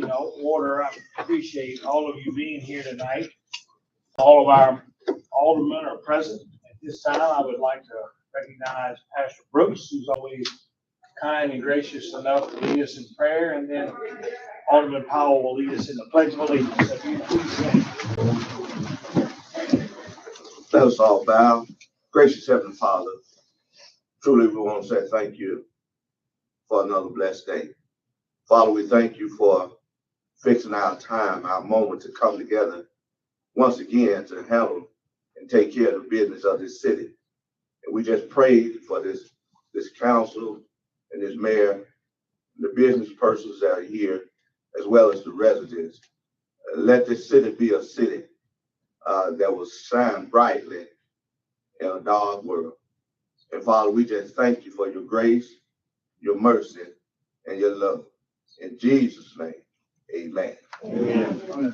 order. I appreciate all of you being here tonight. All of our aldermen are present. At this time, I would like to recognize Pastor Brooks, who's always kind and gracious enough to lead us in prayer, and then Alderman Powell will lead us in the Pledge of Allegiance. So if you please stand. Let us all bow. Gracious Heavenly Father, truly we want to say thank you for another blessed day. Father, we thank you for fixing our time, our moment to come together once again to handle and take care of the business of this city. And we just pray for this council and this mayor, the business persons that are here, as well as the residents. Let this city be a city that will shine brightly in a dark world. And Father, we just thank you for your grace, your mercy, and your love. In Jesus' name, amen. Amen.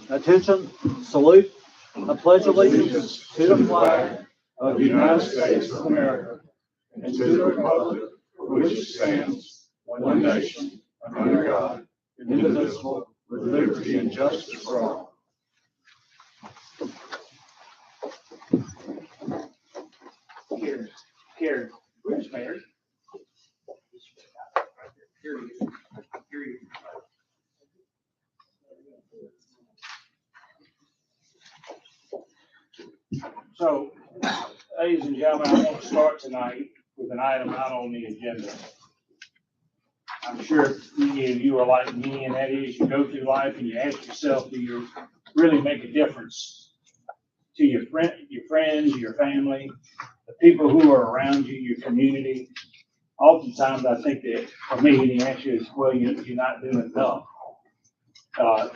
Attention, salute. I pledge allegiance to the flag of the United States of America and to the republic for which it stands, one nation, under God, indivisible, with liberty and justice for all. Here, where's Mayor? Here he is. So, ladies and gentlemen, I want to start tonight with an item not on the agenda. I'm sure many of you are like me, and that is you go through life and you ask yourself, do you really make a difference to your friends, your family, the people who are around you, your community? Oftentimes, I think that for me, the answer is, well, you're not doing enough. But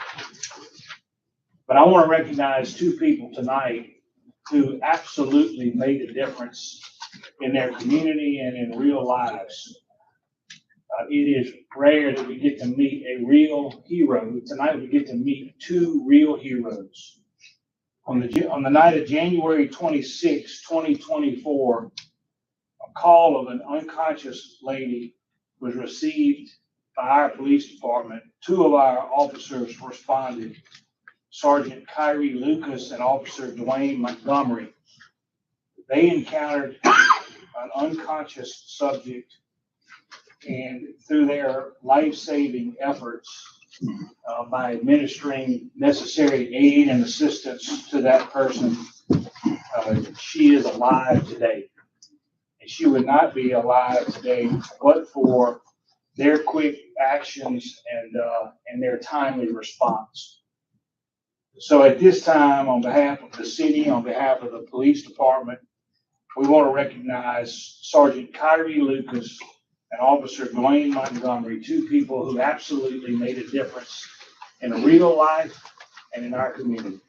I want to recognize two people tonight who absolutely made a difference in their community and in real lives. It is rare that we get to meet a real hero. Tonight we get to meet two real heroes. On the night of January 26, 2024, a call of an unconscious lady was received by our police department. Two of our officers responded, Sergeant Kyrie Lucas and Officer Dwayne Montgomery. They encountered an unconscious subject, and through their life-saving efforts, by administering necessary aid and assistance to that person, she is alive today. And she would not be alive today but for their quick actions and their timely response. So at this time, on behalf of the city, on behalf of the police department, we want to recognize Sergeant Kyrie Lucas and Officer Dwayne Montgomery, two people who absolutely made a difference in real life and in our community.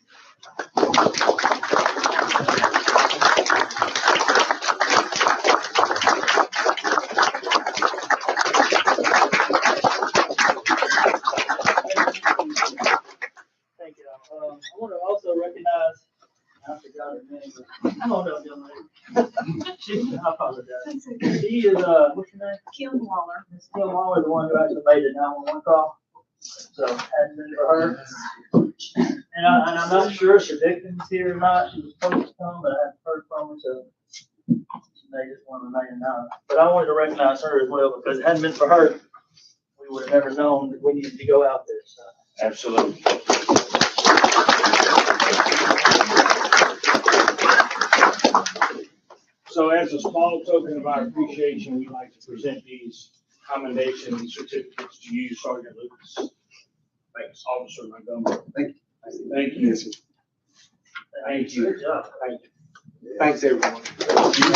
Thank you. I want to also recognize, I forgot her name, but I don't know, young lady. I apologize. She is, what's her name? Kim Waller. Miss Kim Waller, the one who actually made the 911 call. So, had been for her. And I'm not sure if the victim's here or not. She was supposed to come, but I haven't heard from her, so they just want to remain anonymous. But I wanted to recognize her as well, because if it hadn't been for her, we would have never known that we needed to go out there. So. Absolutely. So as a small token of our appreciation, we'd like to present these commendation certificates to you, Sergeant Lucas. Thanks, Officer Montgomery. Thank you. Thank you. Thank you. Good job. Thank you. Thanks, everyone. Thank you.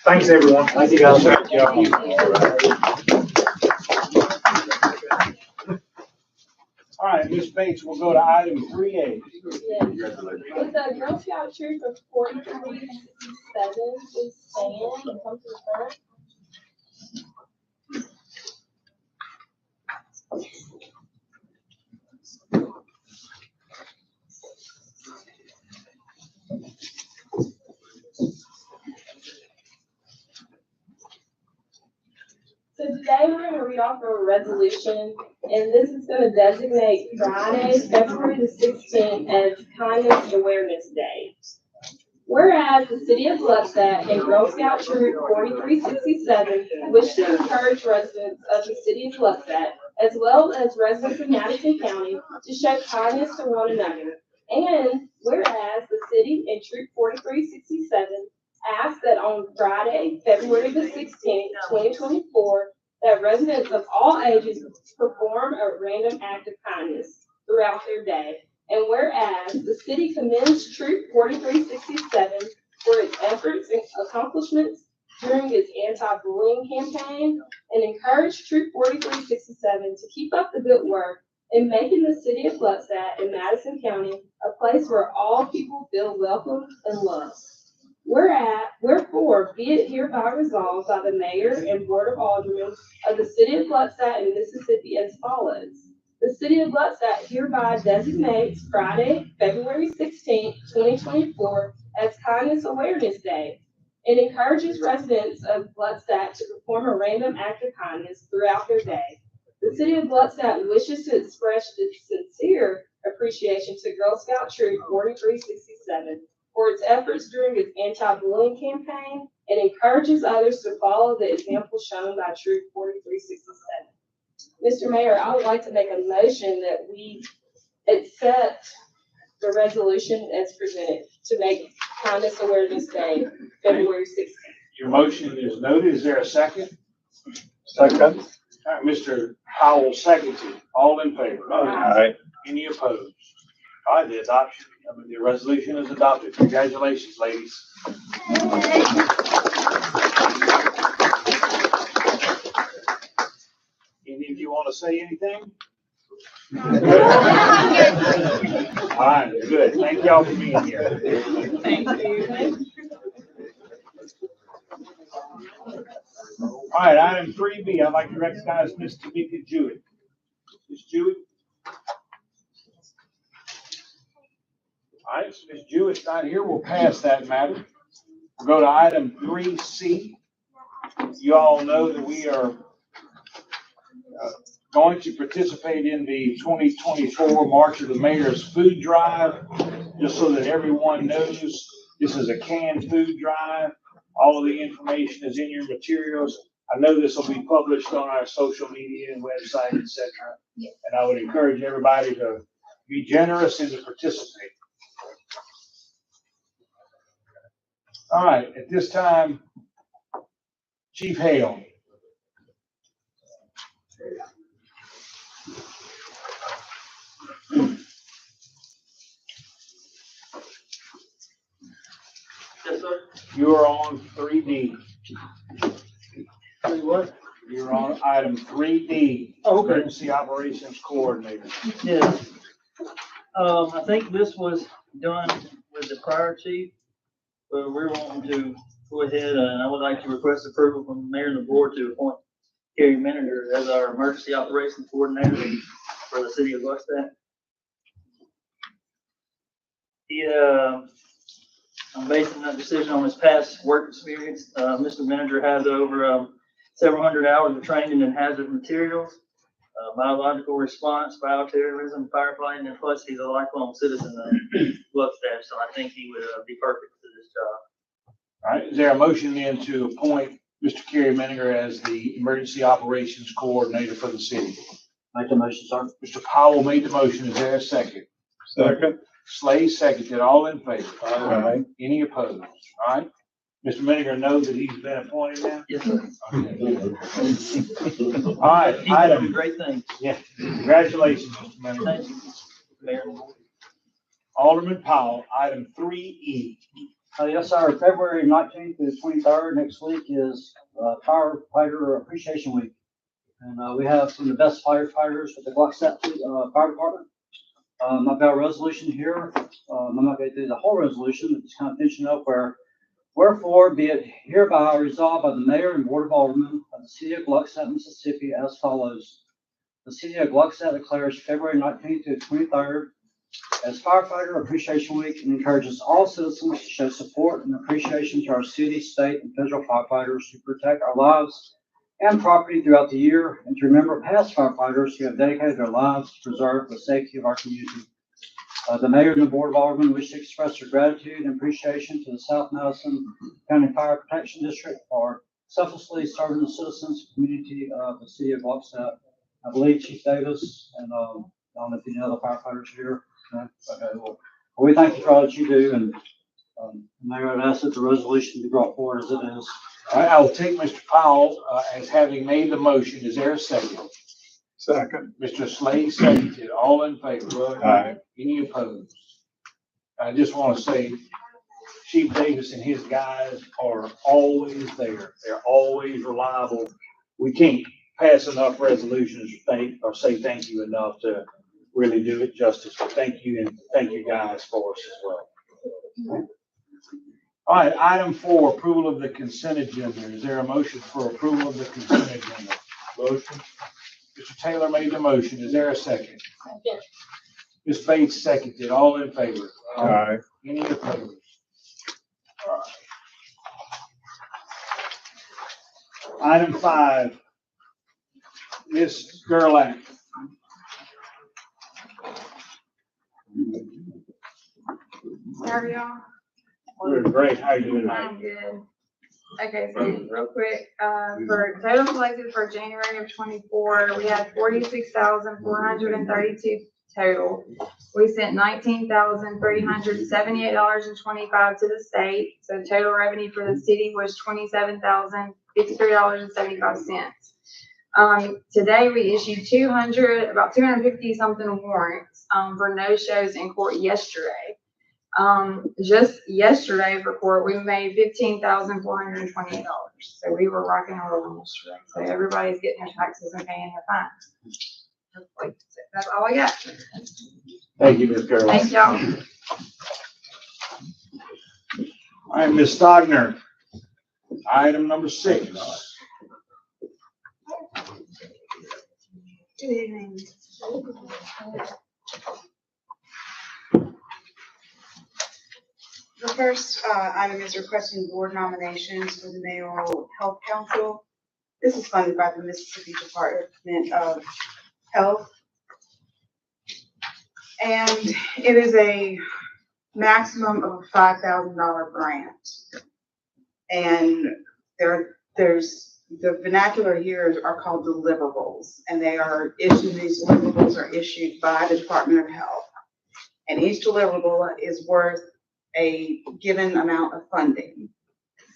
Thanks, everyone. Thank you, guys. Thank you. All right, right, Ms. Bates, we'll go to item 3A. Yes. With the Girl Scout troop of 4367, please stand and come to the front. So today we're going to read off a resolution, and this is going to designate Friday, February the 16th as Kindness Awareness Day. Whereas the city of Bloodstack and Girl Scout Troop 4367 wish to encourage residents of the city of Bloodstack, as well as residents of Madison County, to show kindness to one another. And whereas the city and Troop 4367 ask that on Friday, February the 16th, 2024, that residents of all ages perform a random act of kindness throughout their day. And whereas the city commends Troop 4367 for its efforts and accomplishments during its anti-bullying campaign, and encourage Troop 4367 to keep up the good work in making the city of Bloodstack and Madison County a place where all people feel welcome and loved. Wherefore, be it hereby resolved by the mayor and board of aldermen of the city of Bloodstack and Mississippi as follows. The city of Bloodstack hereby designates Friday, February 16th, 2024 as Kindness Awareness Day, and encourages residents of Bloodstack to perform a random act of kindness throughout their day. The city of Bloodstack wishes to express its sincere appreciation to Girl Scout Troop 4367 for its efforts during its anti-bullying campaign, and encourages others to follow the example shown by Troop 4367. Mr. Mayor, I would like to make a motion that we accept the resolution as presented to make Kindness Awareness Day, February 16th. Your motion is noted. Is there a second? Second. All right, Mr. Howell seconds it. All in favor? Aye. Any opposed? All right, the resolution is adopted. Congratulations, ladies. Any of you want to say anything? All right, good. Thank y'all for being here. Thank you. All right, item 3B, I'd like to recognize Ms. Tamika Jewett. Ms. Jewett? All right, so Ms. Jewett's not here. We'll pass that matter. We'll go to item 3C. You all know that we are going to participate in the 2024 March of the Mayor's Food Drive. Just so that everyone knows, this is a canned food drive. All of the information is in your materials. I know this will be published on our social media and website, etc. And I would encourage everybody to be generous and to participate. All right, at this time, Chief Hale. Yes, sir. You are on 3D. Tell you what? You're on item 3D. Oh, okay. Emergency Operations Coordinator. Yeah. I think this was done with the prior chief, but we're wanting to go ahead and I would like to request approval from the mayor and the board to appoint Kerry Manager as our emergency operations coordinator for the city of Bloodstack. I'm basing that decision on his past work experience. Mr. Manager has over several hundred hours of training in hazard materials, biological response, bioterrorism, firefighting, and plus he's a lifelong citizen of Bloodstack, so I think he would be perfect for this job. All right, is there a motion then to appoint Mr. Kerry Menninger as the Emergency Operations Coordinator for the city? Make the motion, sir. Mr. Powell made the motion. Is there a second? Second. Slay seconded. All in favor? Aye. Any opposed? All right. Mr. Menninger knows that he's been appointed now? Yes, sir. Okay. All right, He's done item. great things. Yeah, congratulations, Mr. Menninger. Thank you, Mayor. Alderman Powell, item 3E. Yes, sir. February 19th to 23rd, next week is Firefighter Appreciation Week. And we have some of the best firefighters with the Bloodstack Fire Department. I've got a resolution here. I'm not going to do the whole resolution, but just kind of finishing up wherefore be it hereby resolved by the mayor and board of aldermen of the city of Gluckstadt, Mississippi as follows. The city of Gluckstadt declares February 19th to 23rd as Firefighter Appreciation Week and encourages all citizens to show support and appreciation to our city, state, and federal firefighters who protect our lives and property throughout the year, and to remember past firefighters who have dedicated their lives to preserve the safety of our community. The mayor and the board of aldermen wish to express their gratitude and appreciation to the South Madison County Fire Protection District for selflessly serving the citizens and community of the city of Gluckstadt. I believe Chief Davis and I don't know if any other firefighters here. Okay, well, we thank you for all that you do, and Mayor, I'd ask that the resolution be brought forward as it is. All right, I will take Mr. Powell as having made the motion. Is there a second? Second. Mr. Slade seconded. All in favor? Aye. Any opposed? I just want to say, Chief Davis and his guys are always there. They're always reliable. We can't pass enough resolutions or say thank you enough to really do it justice. But thank you, and thank you guys for us as well. All right, item 4, approval of the consent agenda. Is there a motion for approval of the consent agenda? Motion. Mr. Taylor made the motion. Is there a second? Second. Ms. Bates seconded. All in favor? Aye. Any opposed? All right. Item 5, Ms. Gerlach. How are y'all? We're great. How are you doing tonight? I'm good. Okay, so real quick, for total collected for January of 24, we had 46,432 total. We sent $19,378.25 to the state. So total revenue for the city was $27,053.75. Today we issued about 250 something warrants, for no shows in court yesterday. Just yesterday's report, we made $15,428. So we were rocking and rolling yesterday. So everybody's getting their taxes and paying their fines. That's all I got. Thank you, Ms. Gerlach. Thank y'all. All right, Ms. Stogner. Item number 6. Good evening. The first item is requesting board nominations for the mayoral health council. This is funded by the Mississippi Department of Health. And it is a maximum of a $5,000 grant. And there's the vernacular here are called deliverables, and these deliverables are issued by the Department of Health. And each deliverable is worth a given amount of funding,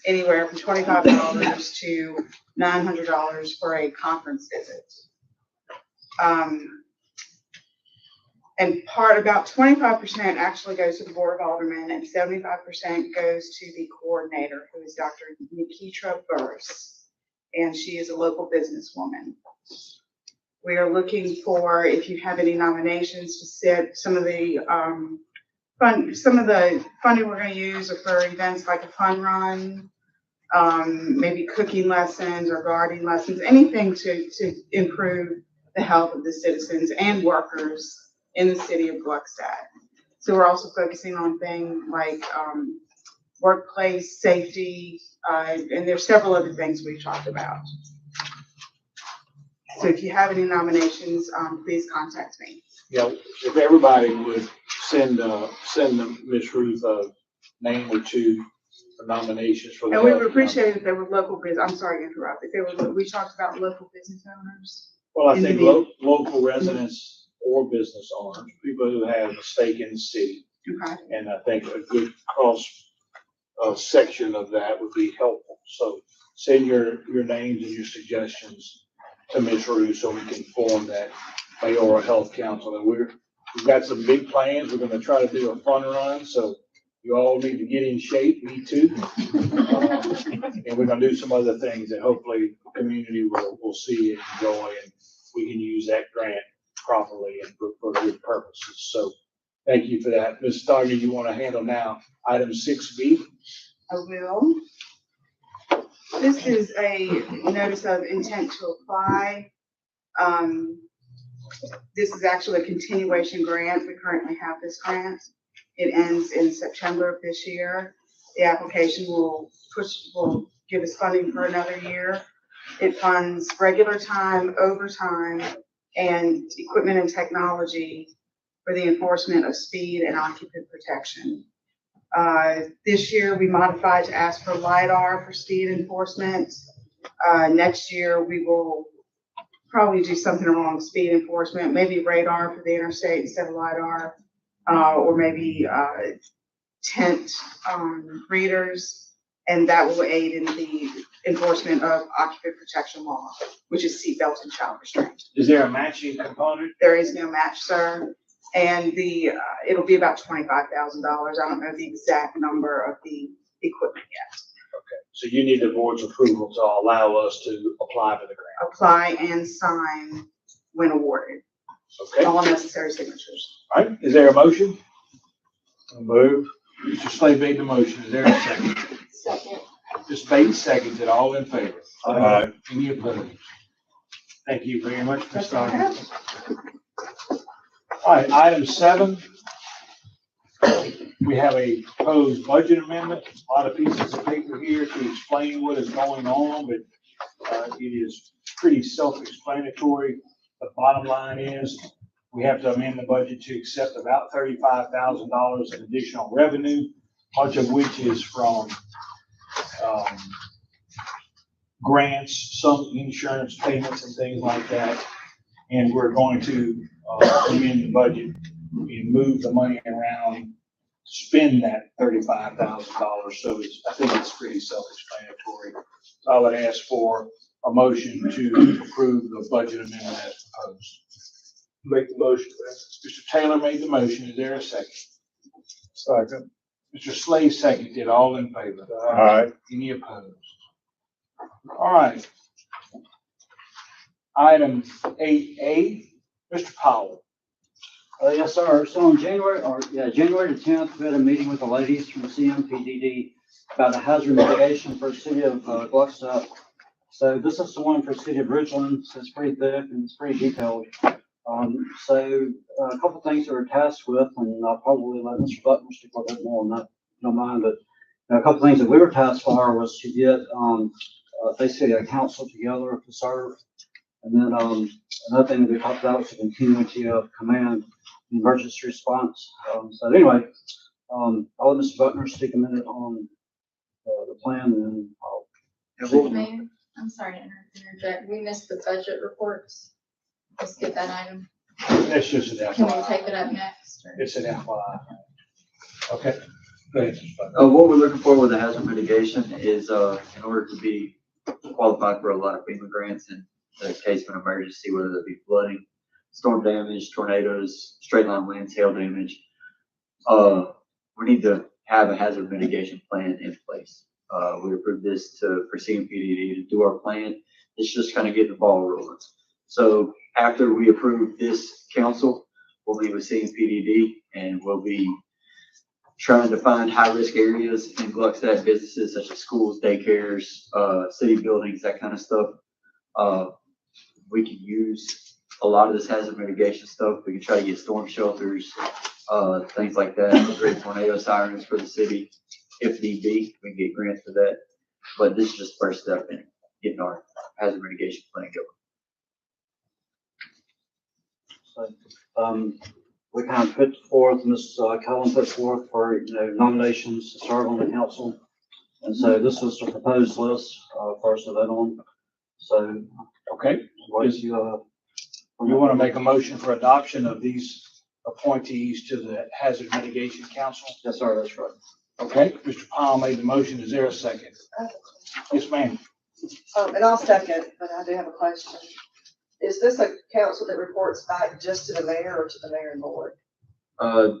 anywhere from $25 to $900 for a conference visit. And about 25% actually goes to the Board of Aldermen, and 75% goes to the coordinator, who is Dr. Nikitra Burris, and she is a local businesswoman. We are looking for, if you have any nominations, to set some of the funding we're going to use are for events like a fun run, maybe cooking lessons or gardening lessons, anything to improve the health of the citizens and workers in the city of Gluckstadt. So we're also focusing on things like workplace safety, and there's several other things we've talked about. So if you have any nominations, please contact me. Yeah, if everybody would send Ms. Ruth a name or two for nominations for the. And we would appreciate if they were local business. I'm sorry to interrupt. We talked about local business owners. Well, I think local residents or business owners, people who have a stake in the city. Okay. And I think a good cross section of that would be helpful. So send your names and your suggestions to Ms. Ruth so we can form that mayoral health council. And we've got some big plans. We're going to try to do a fun run. So you all need to get in shape. Me too. And we're going to do some other things that hopefully the community will see and enjoy, and we can use that grant properly and for good purposes. So thank you for that. Ms. Stogner, you want to handle now item 6B? I will. This is a notice of intent to apply. This is actually a continuation grant. We currently have this grant. It ends in September of this year. The application will give us funding for another year. It funds regular time, overtime, and equipment and technology for the enforcement of speed and occupant protection. This year, we modified to ask for LiDAR for speed enforcement. Next year, we will probably do something along speed enforcement, maybe radar for the interstate instead of LiDAR, or maybe tent readers, and that will aid in the enforcement of occupant protection law, which is seatbelt and child restraint. Is there a matching component? There is no match, sir. And it'll be about $25,000. I don't know the exact number of the equipment yet. Okay, so you need the board's approval to allow us to apply for the grant. Apply and sign when awarded. Okay, all All necessary signatures. right, is there a motion? Move. Mr. Slade made the motion. Is there a second? Second. Ms. Bates seconds it. All in favor? Aye. Any opposed? Thank you very much, Ms. That's all I have. Stogner. All right, item 7. We have a proposed budget amendment. A lot of pieces of paper here to explain what is going on, but it is pretty self-explanatory. The bottom line is we have to amend the budget to accept about $35,000 in additional revenue, much of which is from grants, some insurance payments and things like that. And we're going to amend the budget and move the money around, spend that $35,000. So I think it's pretty self-explanatory. So I would ask for a motion to approve the budget amendment as proposed. Make the motion. Mr. Taylor made the motion. Is there a second? Second. Mr. Slade seconded. All in favor? Aye. Any opposed? All right. Item 8A, Mr. Powell. Yes, sir. So on January the 10th, we had a meeting with the ladies from CMPDD about the hazard mitigation for the city of Gluckstadt. So this is the one for the city of Ridgeland. So it's pretty thick and it's pretty detailed. So a couple things that we're tasked with, and I'll probably let Mr. Butler speak a little bit more on that, if you don't mind, but a couple things that we were tasked for was to get basically a council together to serve. And then another thing that we talked about was the continuity of command and emergency response. So anyway, I'll let Mr. Butler speak a minute on the plan, and then I'll. Mayor, I'm sorry to interject. We missed the budget reports. Let's get that item. That's just an Can we FYI. take it up next? Or? It's an FYI. Okay. Go ahead, Mr. Butler. What we're looking for with the hazard mitigation is, in order to be qualified for a lot of FEMA grants in the case of an emergency, whether that be flooding, storm damage, tornadoes, straight line winds, hail damage, we need to have a hazard mitigation plan in place. We approved this for CMPDD to do our plan. It's just kind of getting the ball rolling. So after we approve this council, we'll meet with CMPDD and we'll be trying to find high-risk areas in Gluckstadt, businesses such as schools, daycares, city buildings, that kind of stuff. We can use a lot of this hazard mitigation stuff. We can try to get storm shelters, things like that, create tornado sirens for the city. If need be, we can get grants for that. But this is just the first step in getting our hazard mitigation plan going. So, we kind of put forth, Ms. Cullen put forth for, nominations to serve on the council. And so this was the proposed list, for us to vote on. So, Okay. what is you, You want to make a motion for adoption of these appointees to the Hazard Mitigation Council? yes, sir, that's right. Okay, Mr. Powell made the motion. Is there a second? Yes, ma'am. And I'll second, but I do have a question. Is this a council that reports back just to the mayor or to the mayor and board?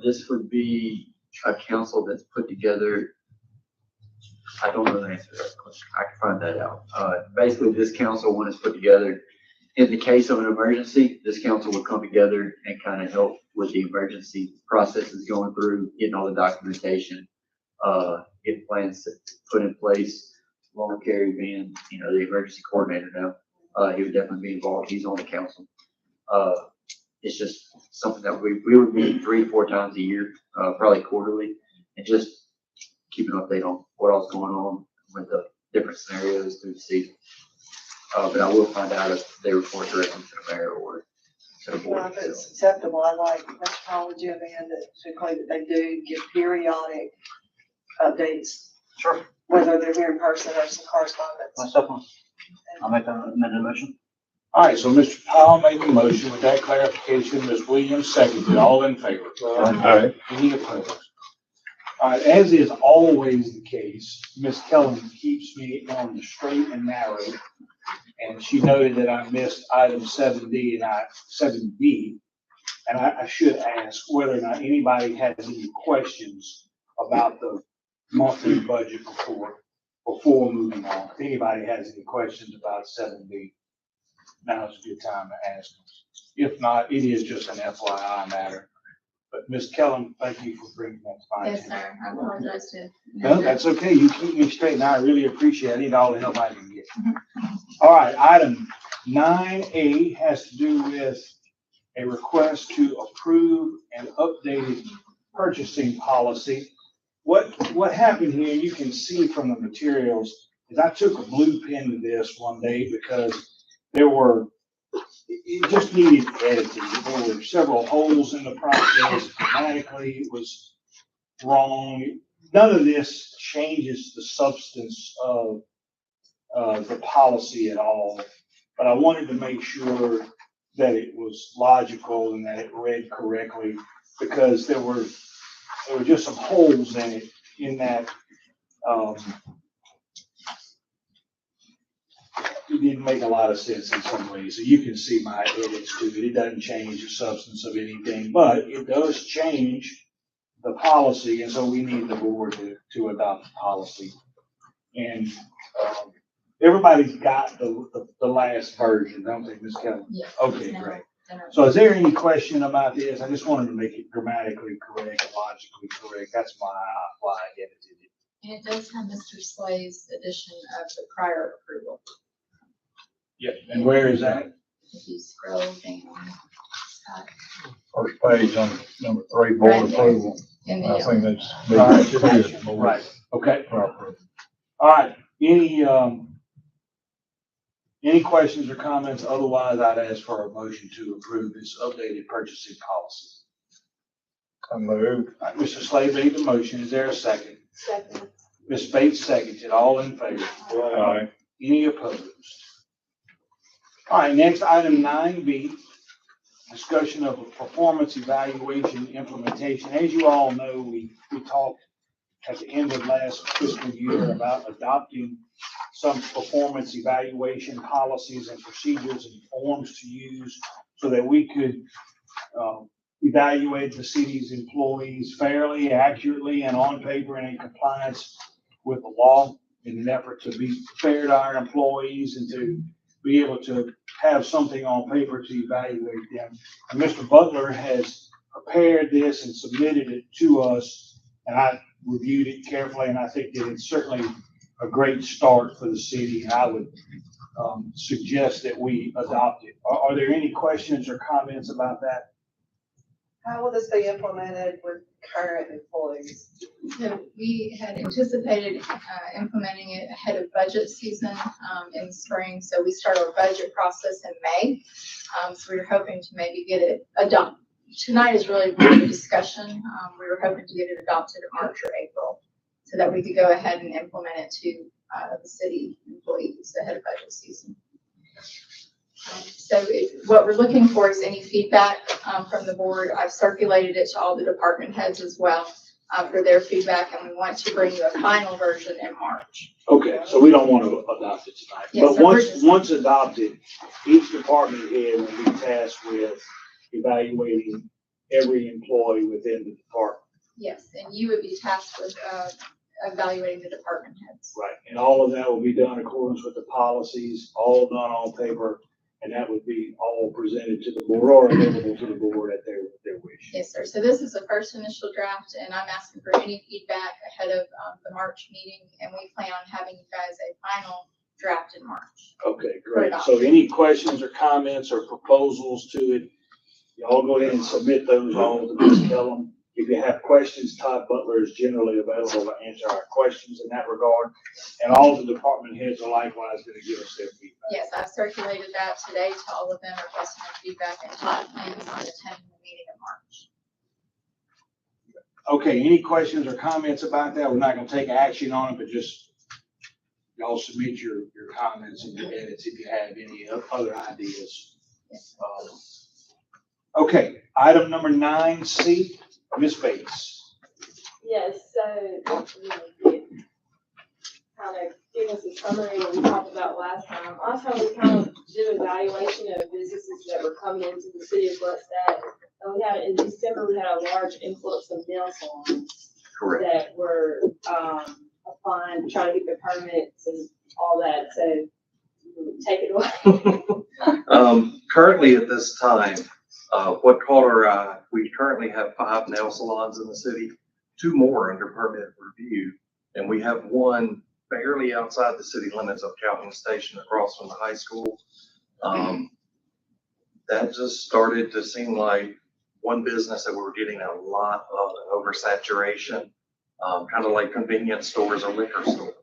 This would be a council that's put together. I don't know the answer to that question. I can find that out. Basically, this council, when it's put together, in the case of an emergency, this council will come together and kind of help with the emergency processes going through, getting all the documentation, getting plans put in place. Lawn Carey being, the emergency coordinator now, he would definitely be involved. He's on the council. It's just something that we would meet 3 to 4 times a year, probably quarterly, and just keep an update on what else going on with the different scenarios through the season. But I will find out if they report directly to the mayor or to the Well, board. if it's acceptable, I like methodology of that, particularly that they do give periodic updates, Sure. whether they're here in person or some correspondence. Myself, I'll make that amended motion. All right, so Mr. Powell made the motion. With that clarification, Ms. Williams seconded. All in favor? Aye. Any opposed? All right, as is always the case, Ms. Kellen keeps me on the straight and narrow. And she noted that I missed item 7D and 7B. And I should ask whether or not anybody has any questions about the monthly budget report before moving on. If anybody has any questions about 7B, now is a good time to ask them. If not, it is just an FYI matter. But Ms. Kellen, thank you for bringing that to my Yes, attention. sir. I apologize to. No, that's okay. You keep me straight, and I really appreciate it. I need all the help I can get. All right, item 9A has to do with a request to approve an updated purchasing policy. What happened here, you can see from the materials, is I took a blue pen to this one day because it just needed editing. There were several holes in the process. Grammatically, it was wrong. None of this changes the substance of the policy at all, but I wanted to make sure that it was logical and that it read correctly, because there were just some holes in it, in that it didn't make a lot of sense in some ways. So you can see my edits to it. It doesn't change the substance of anything, but it does change the policy, and so we need the board to adopt the policy. And everybody's got the last version, don't they, Ms. Kelly? Yes. Okay, great. So is there any question about this? I just wanted to make it grammatically correct and logically correct. That's why I edited it. And it does have Mr. Slay's addition of the prior approval. Yep. And where is that? If you scroll down. First page on number 3, board Right there. approval. In I the, think that's. Right. Okay. All right. Any questions or comments? Otherwise, I'd ask for a motion to approve this updated purchasing policy. I move. All right, Mr. Slade made the motion. Is there a second? Second. Ms. Bates seconded. All in favor? Aye. Any opposed? All right, next item 9B, discussion of a performance evaluation implementation. As you all know, we talked at the end of last fiscal year about adopting some performance evaluation policies and procedures and forms to use so that we could evaluate the city's employees fairly, accurately, and on paper and in compliance with the law, in an effort to be fair to our employees and to be able to have something on paper to evaluate them. And Mr. Butler has prepared this and submitted it to us, and I reviewed it carefully, and I think that it's certainly a great start for the city, and I would suggest that we adopt it. Are there any questions or comments about that? How will this be implemented with current employees? so we had anticipated implementing it ahead of budget season in the spring. So we start our budget process in May. So we were hoping to maybe get it adopted. Tonight is really the discussion. We were hoping to get it adopted in March or April so that we could go ahead and implement it to the city employees ahead of budget season. So what we're looking for is any feedback from the board. I've circulated it to all the department heads as well for their feedback, and we want to bring you a final version in March. Okay, so we don't want to adopt it tonight. Yes, But so we're once adopted, each department head will be tasked with evaluating every employee within the department. Yes, and you would be tasked with evaluating the department heads. Right, and all of that will be done in accordance with the policies, all done on paper, And that would be all presented to the board or available to the board at their wish. Yes, sir. So this is the first initial draft, and I'm asking for any feedback ahead of the March meeting, and we plan on having you guys a final draft in March. Okay, great. So any questions or comments or proposals to it, y'all go ahead and submit those all to Ms. Kellum. If you have questions, Todd Butler is generally available to answer our questions in that regard. And all the department heads are likewise going to give us their feedback. Yes, I've circulated that today to all of them, requesting their feedback, and Todd plans on attending the meeting in March. Okay, any questions or comments about that? We're not going to take action on it, but just y'all submit your comments and your edits if you have any other ideas. Okay, item number 9C, Ms. Bates. Yes, so, kind of give us a summary of what we talked about last time. Last time we kind of did an evaluation of businesses that were coming into the city of Gluckstadt. And we had, in December, we had a large influx of nail salons. Correct. That were, applying, trying to get the permits and all that, so take it away. Currently at this time, what caught our eye, we currently have 5 nail salons in the city, 2 more under permit review, and we have one barely outside the city limits of Calhoun Station across from the high school. That just started to seem like one business that we were getting a lot of oversaturation, kind of like convenience stores or liquor stores.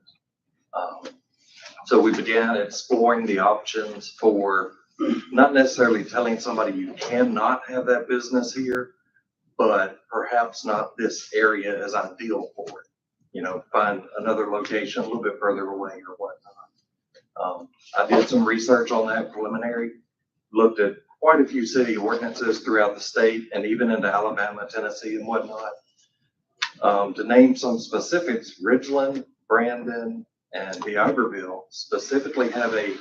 So we began exploring the options for not necessarily telling somebody you cannot have that business here, but perhaps not this area is ideal for it. You know, find another location a little bit further away or whatnot. I did some research on that preliminary, looked at quite a few city ordinances throughout the state and even into Alabama, Tennessee and whatnot. To name some specifics, Ridgeland, Brandon, and D'Iberville specifically have a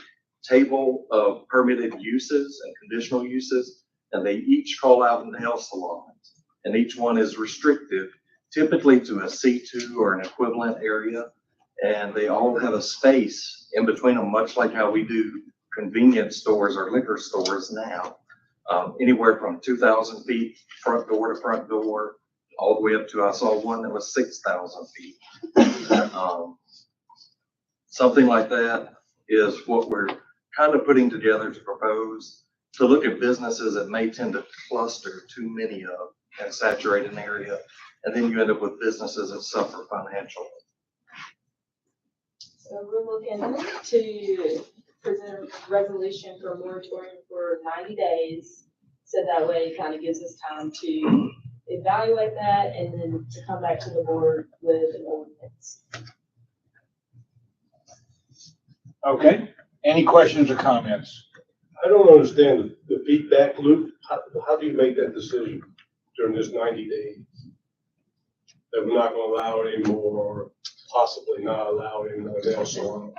table of permitted uses and conditional uses, and they each call out nail salons, and each one is restrictive, typically to a C2 or an equivalent area, and they all have a space in between them, much like how we do convenience stores or liquor stores now, anywhere from 2,000 feet front door to front door, all the way up to, I saw one that was 6,000 feet. Something like that is what we're kind of putting together to propose, to look at businesses that may tend to cluster too many of and saturate an area, and then you end up with businesses that suffer financially. So we're looking to present a resolution for a moratorium for 90 days. So that way it kind of gives us time to evaluate that and then to come back to the board with an ordinance. Okay, any questions or comments? I don't understand the feedback loop. How do you make that decision during this 90 days? That we're not gonna allow it anymore, or possibly not allow it in the nail salon?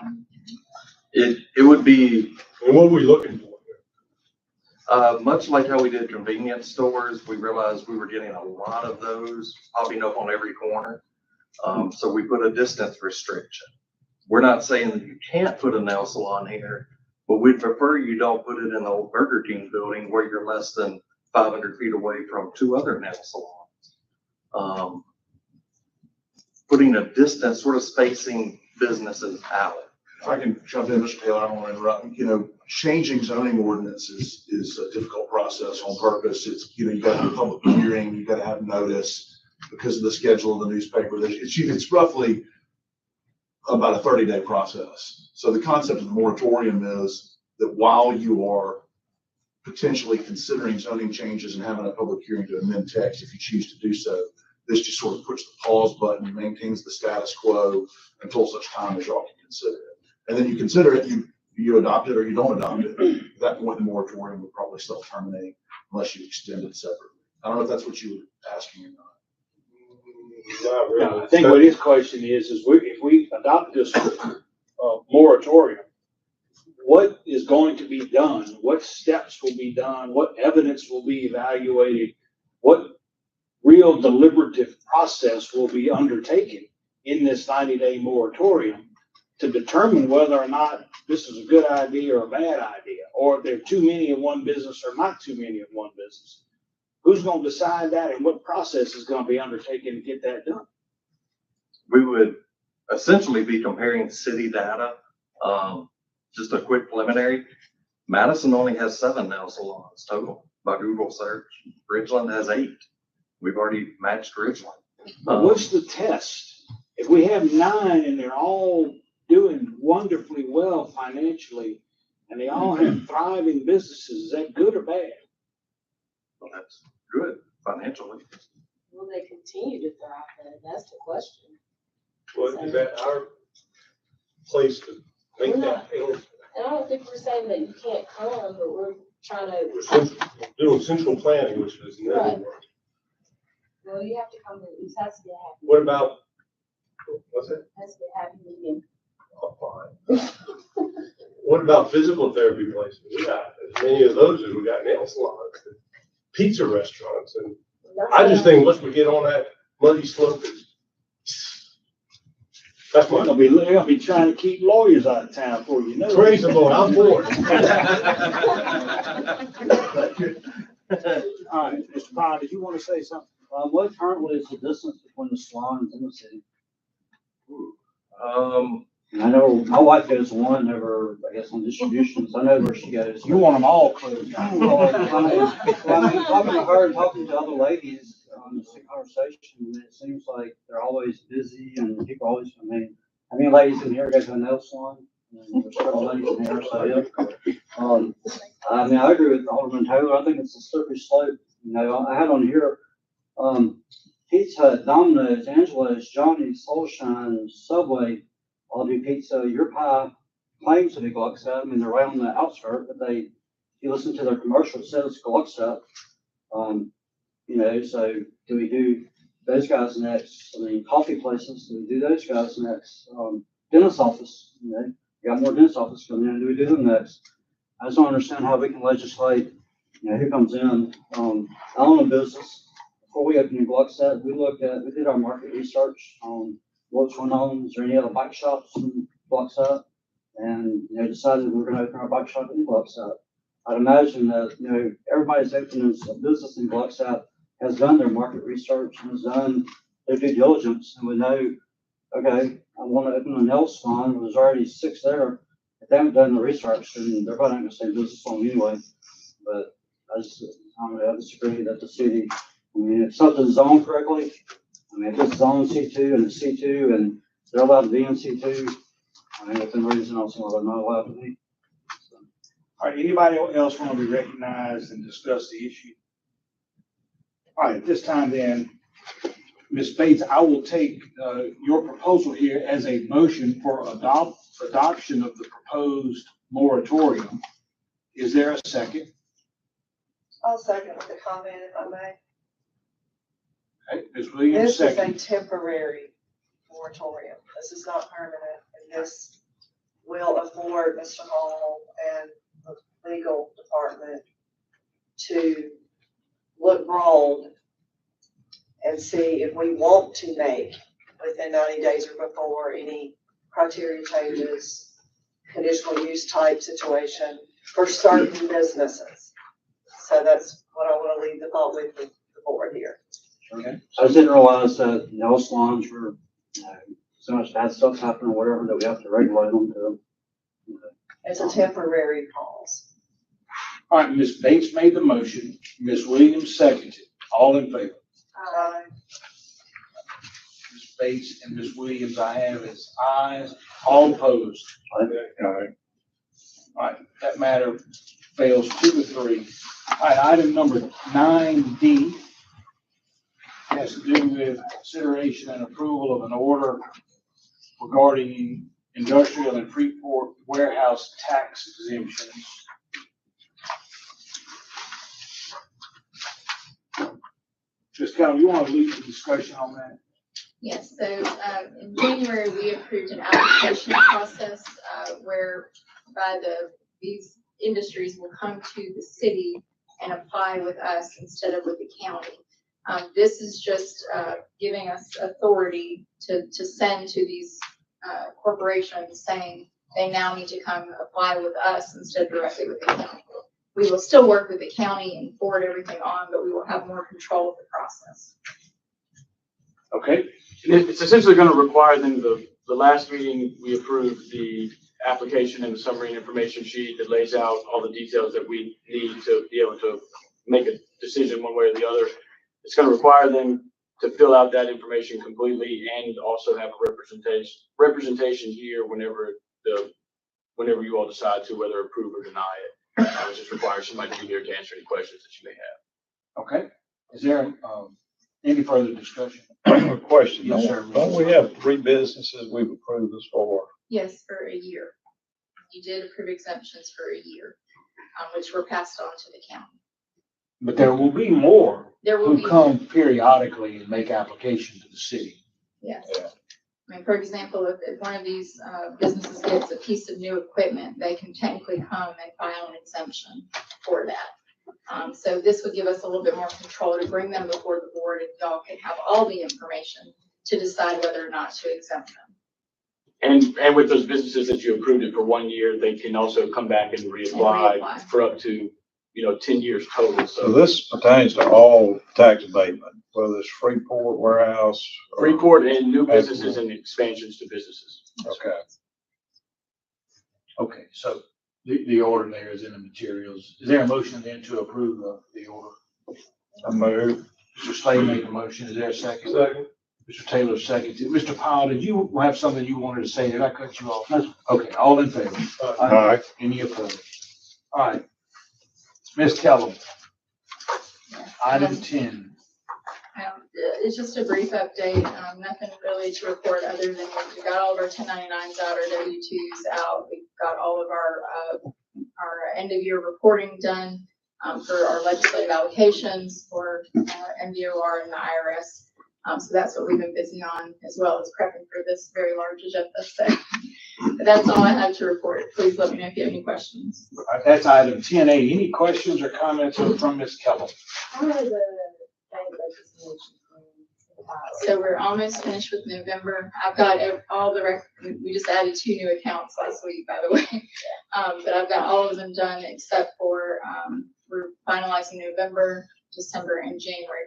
It would be, And what are we looking for here? much like how we did convenience stores, we realized we were getting a lot of those popping up on every corner. So we put a distance restriction. We're not saying that you can't put a nail salon here, but we'd prefer you don't put it in the old Burger King building where you're less than 500 feet away from 2 other nail salons. Putting a distance, sort of spacing businesses out. If I can jump in, Mr. Taylor, I don't want to interrupt. You know, changing zoning ordinances is a difficult process on purpose. It's, you know, you got to have a public hearing, you got to have notice because of the schedule of the newspaper. It's roughly about a 30-day process. So the concept of the moratorium is that while you are potentially considering zoning changes and having a public hearing to amend text, if you choose to do so, this just sort of puts the pause button, maintains the status quo until such time as y'all can consider it. And then you consider it, you adopt it or you don't adopt it. At that point, the moratorium would probably still terminate unless you extend it separately. I don't know if that's what you were asking or not. Not really. No, I think what his question is if we adopt this moratorium, what is going to be done? What steps will be done? What evidence will be evaluated? What real deliberative process will be undertaken in this 90-day moratorium to determine whether or not this is a good idea or a bad idea, or if there are too many in one business or not too many in one business? Who's gonna decide that, and what process is gonna be undertaken to get that done? We would essentially be comparing city data. Just a quick preliminary. Madison only has 7 nail salons total by Google search. Ridgeland has 8. We've already matched Ridgeland. But what's the test? If we have 9 and they're all doing wonderfully well financially, and they all have thriving businesses, is that good or bad? Well, that's good financially. Will they continue to thrive then? That's the question. Well, is that our place to make We're that? And I don't think we're saying that you can't come, but we're trying We're to, doing central planning, which is never Right. worked. well, you have to come, it has to be a happy, What about, what's it? it has to be a happy medium. Oh, fine. What about physical therapy places? We got as many of those as we got nail salons, and pizza restaurants, and I just think once we get on that muddy slope, that's They're my, gonna be trying to keep lawyers out of town for you know. praise the Lord, I'm for it. All right, Mr. Pond, did you want to say something? What currently is the distance between the salons in the city? And I know my wife goes to one over, I guess, on distributions. I know where she goes. You want them all closed. Well, I mean, talking to her and talking to other ladies, just a conversation, it seems like they're always busy and people always, I mean, ladies in here go to a nail salon. And there's several ladies in here, so yeah. I mean, I agree with Alderman Taylor. I think it's a slippery slope. You know, I had on here, Pizza Hut, Domino's, Angelo's, Johnny's, Soulshine, Subway, all do pizza. Your Pie claims to be Gluckstadt. I mean, they're right on the outskirts, but you listen to their commercial, it says Gluckstadt. You know, so do we do those guys next? I mean, coffee places, do we do those guys next? Dentist office, you know, you got more dentist office coming in, do we do them next? I just don't understand how we can legislate, you know, who comes in. I own a business. Before we opened in Gluckstadt, we did our market research on what's going on, is there any other bike shops in Gluckstadt? And, you know, decided we were gonna open our bike shop in Gluckstadt. I'd imagine that, you know, everybody's opening a business in Gluckstadt has done their market research and has done their due diligence, and we know, okay, I want to open a nail salon, there's already 6 there. If they haven't done the research, then they're probably not gonna stay business on anyway. But I disagree that the city, I mean, if something's zoned correctly, I mean, if it's zone C2 and it's C2 and they're allowed to be in C2, I mean, within reason, I'll see why they're not allowed to be. So. All right, anybody else want to be recognized and discuss the issue? All right, at this time then, Ms. Bates, I will take your proposal here as a motion for adoption of the proposed moratorium. Is there a second? I'll second with the comment if I may. Okay, Ms. Williams, This is a second. temporary moratorium. This is not permanent, and this will afford Mr. Hall and the legal department to look broad and see if we want to make within 90 days or before any criteria changes, conditional use type situation for certain businesses. So that's what I want to leave the thought with the board here. Okay. I just didn't realize that nail salons were, so much bad stuff happening or whatever that we have to regulate them to. It's a temporary pause. All right, Ms. Bates made the motion. Ms. Williams seconded. All in favor? Ms. Bates and Ms. Williams, I have as ayes. All opposed? All right, that matter fails 2-3. All right, item number 9D has to do with consideration and approval of an order regarding industrial and Freeport warehouse tax exemptions. Just Kelly, you want to lead the discussion on that? Yes, so in January, we approved an application process whereby these industries will come to the city and apply with us instead of with the county. This is just giving us authority to send to these corporations saying they now need to come apply with us instead of directly with the county. We will still work with the county and forward everything on, but we will have more control of the process. Okay, It's essentially going to require then the last meeting, we approved the application and the summary and information sheet that lays out all the details that we need to be able to make a decision one way or the other. It's going to require them to fill out that information completely and also have a representation here whenever you all decide to whether approve or deny it. It just requires somebody to be here to answer any questions that you may have. okay. Is there, any further discussion? Question. Yes, sir. Don't we have 3 businesses we've approved this for? Yes, for a year. You did approve exemptions for a year, which were passed on to the county. But there will be more There will who be, come periodically and make application to the city. yes. Yeah. I mean, for example, if one of these businesses gets a piece of new equipment, they can technically come and file an exemption for that. So this would give us a little bit more control to bring them before the board, and y'all can have all the information to decide whether or not to exempt them. And with those businesses that you approved it for 1 year, they can also come back and reapply for up to, 10 years total. So this pertains to all tax abatement, whether it's Freeport warehouse. or- Freeport and new businesses and expansions to businesses. Okay. Okay, so the order there is in the materials. Is there a motion then to approve the order? I move. Mr. Slade made the motion. Is there a second? Second. Mr. Taylor seconded. Mr. Powell, did you have something you wanted to say? Did I cut you off? No. Okay, all in favor? Aye. Any opposed? All right. Ms. Kellum, item 10. It's just a brief update, nothing really to report other than we got all of our 1099s out, our W-2s out. We've got all of our end of year reporting done, for our legislative allocations for MDOR and the IRS. So that's what we've been busy on, as well as prepping for this very large agenda. So that's all I have to report. Please let me know if you have any questions. All right, that's item 10A. Any questions or comments from Ms. Kellum? How are the state legislation? So we're almost finished with November. I've got all the we just added 2 new accounts last week, by the way. But I've got all of them done except for, we're finalizing November, December, and January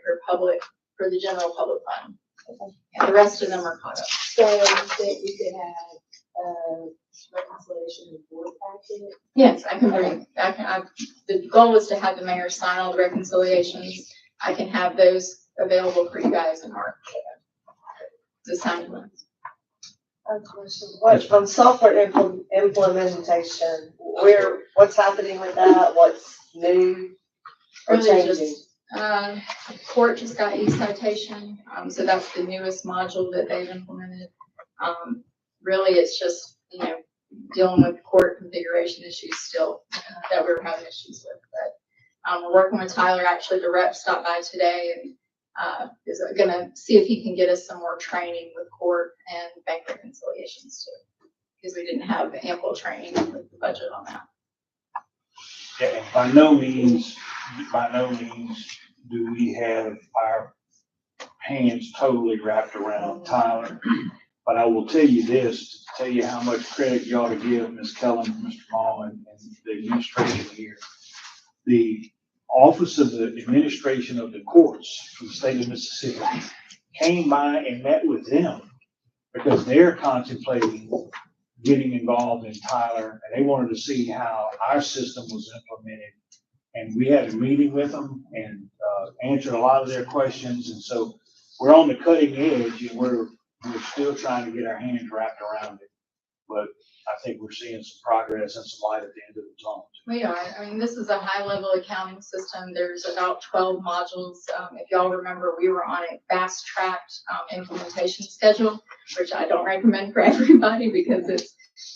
for the general public fund. And the rest of them are caught up. So you could have, reconciliation of board packet? Yes, I can bring, the goal is to have the mayor sign all the reconciliations. I can have those available for you guys in March. The signed ones. What, on software implementation, what's happening with that? What's new or Really changing? just, court just got e-citation, so that's the newest module that they've implemented. Really, it's just, dealing with court configuration issues still that we're having issues with. But we're working with Tyler. Actually, the rep stopped by today and is gonna see if he can get us some more training with court and bank reconciliations too, because we didn't have ample training with the budget on that. Yeah, and by no means do we have our hands totally wrapped around Tyler. But I will tell you this, to tell you how much credit you ought to give Ms. Kellum, Mr. Mall, and the administration here. The Office of the Administration of the Courts for the state of Mississippi came by and met with them because they're contemplating getting involved in Tyler, and they wanted to see how our system was implemented. And we had a meeting with them and answered a lot of their questions. And so we're on the cutting edge, and we're still trying to get our hands wrapped around it. But I think we're seeing some progress and some light at the end of the tunnel. We are. I mean, this is a high-level accounting system. There's about 12 modules. If y'all remember, we were on a fast-tracked implementation schedule, which I don't recommend for everybody because it's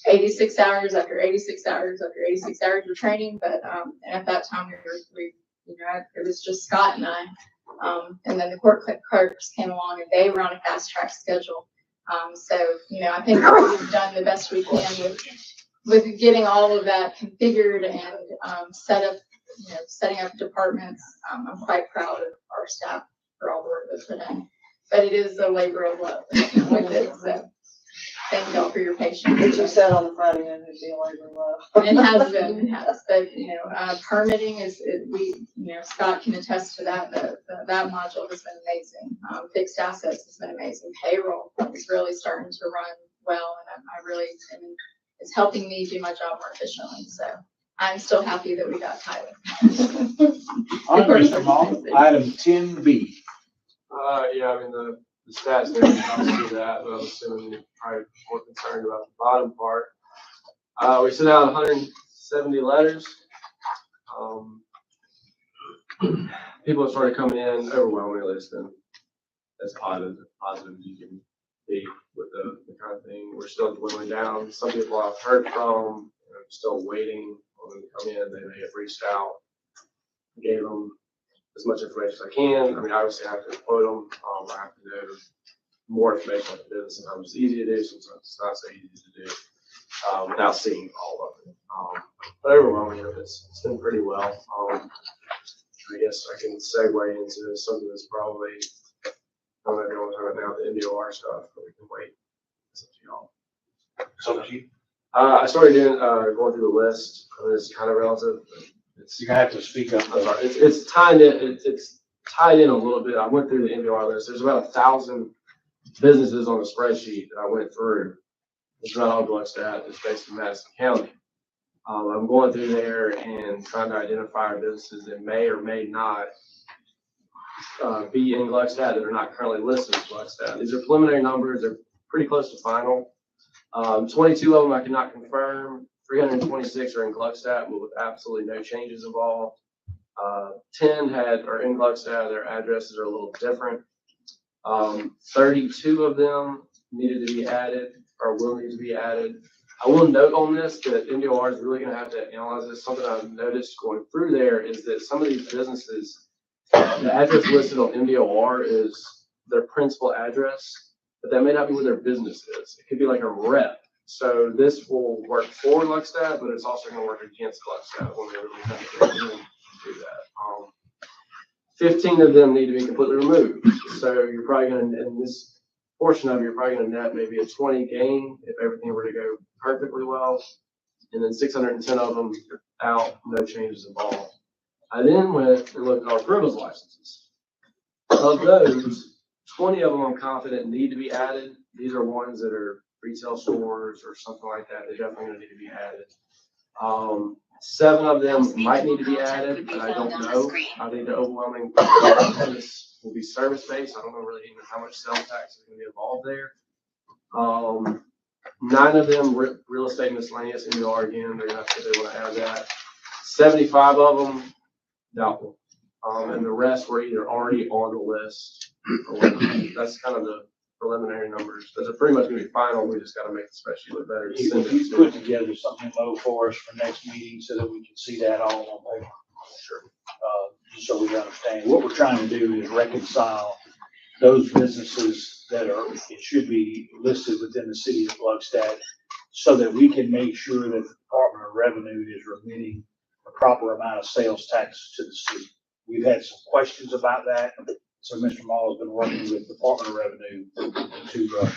86 hours after 86 hours after 86 hours of training. But at that time, it was just Scott and I. And then the court clerks came along and they were on a fast-track schedule. So, I think we've done the best we can with getting all of that configured and setting up departments. I'm quite proud of our staff for all the work that's been done. But it is a labor of love with it. So thank thank y'all for your But patience. you said on the Friday end, it'd be a labor law. It has been, it has, but, permitting Scott can attest to that, that module has been amazing. Fixed assets has been amazing. Payroll is really starting to run well, and I really, it's helping me do my job more efficiently, so I'm still happy that we got Tyler. All right, Mr. Mall, item 10B. Yeah, I mean, the stats there, I'll see that, but I'm assuming you're probably more concerned about the bottom part. We sent out 170 letters. People have started coming in overwhelmingly. It's been as positive as you can be with the kind of thing. We're still dwindling down. Some people I've heard from, I'm still waiting on them to come in. They may have reached out, gave them as much information as I can. I mean, obviously I have to quote them. I have to know more information about the business. Sometimes it's easy to do, sometimes it's not so easy to do without seeing all of it. But overwhelmingly, it's been pretty well. I guess I can segue into something that's probably, I don't know if you want to talk about now, the MDOR stuff, but we can wait. It's up to y'all. I started going through the list. It's kind of relative. You're gonna have to speak up. It's tied in. It's tied in a little bit. I went through the MDR list. There's about 1,000 businesses on the spreadsheet that I went through. It's not all Gluckstadt. It's based in Madison County. I'm going through there and trying to identify businesses that may or may not be in Gluckstadt that are not currently listed as Gluckstadt. These are preliminary numbers. They're pretty close to final. 22 of them I cannot confirm. 326 are in Gluckstadt with absolutely no changes involved. 10 are in Gluckstadt. Their addresses are a little different. 32 of them needed to be added or will need to be added. I will note on this that MDOR is really going to have to analyze this. Something I've noticed going through there is that some of these businesses, the address listed on MDOR is their principal address, but that may not be where their business is. It could be like a rep. So this will work for Gluckstadt, but it's also going to work against Gluckstadt when they really have to do that. 15 of them need to be completely removed. So you're probably going to, in this portion of it, you're probably going to net maybe a 20 gain if everything were to go perfectly well. And then 610 of them out, no changes involved. I then went and looked at our privilege licenses. Of those, 20 of them I'm confident need to be added. These are ones that are retail stores or something like that. They're definitely going to need to be added. 7 of them might need to be added, but I don't know. I think the overwhelming business will be service-based. I don't know really even how much sales tax is going to be involved there. 9 of them real estate miscellaneous MDR again. They're going to have to, they want to add that. 75 of them doubtful, and the rest were either already on the list or whatnot. That's kind of the preliminary numbers. Those are pretty much going to be final. We just got to make the spreadsheet look better. If you put together something low for us for next meeting so that we can see that all on paper. Sure. Just so we understand. What we're trying to do is reconcile those businesses that are, it should be listed within the city of Gluckstadt so that we can make sure that the Department of Revenue is remitting a proper amount of sales tax to the city. We've had some questions about that. So Mr. Mall has been working with the Department of Revenue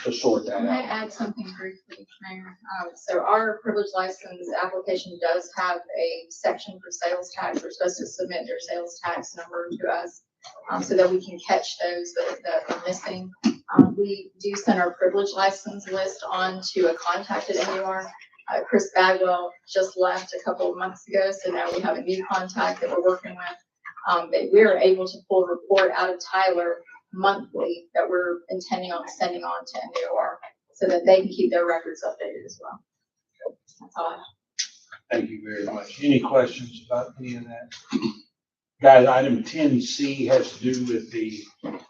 to sort that Can I out. add something briefly, Mayor? So our privilege license application does have a section for sales tax. They're supposed to submit their sales tax number to us so that we can catch those that are missing. We do send our privilege license list on to a contact at MUR. Chris Bagwell just left a couple of months ago, so now we have a new contact that we're working with. But we're able to pull a report out of Tyler monthly that we're intending on sending on to MDOR so that they can keep their records updated as well. That's all I have. Thank you very much. Any questions about any of that? Guys, item 10C has to do with the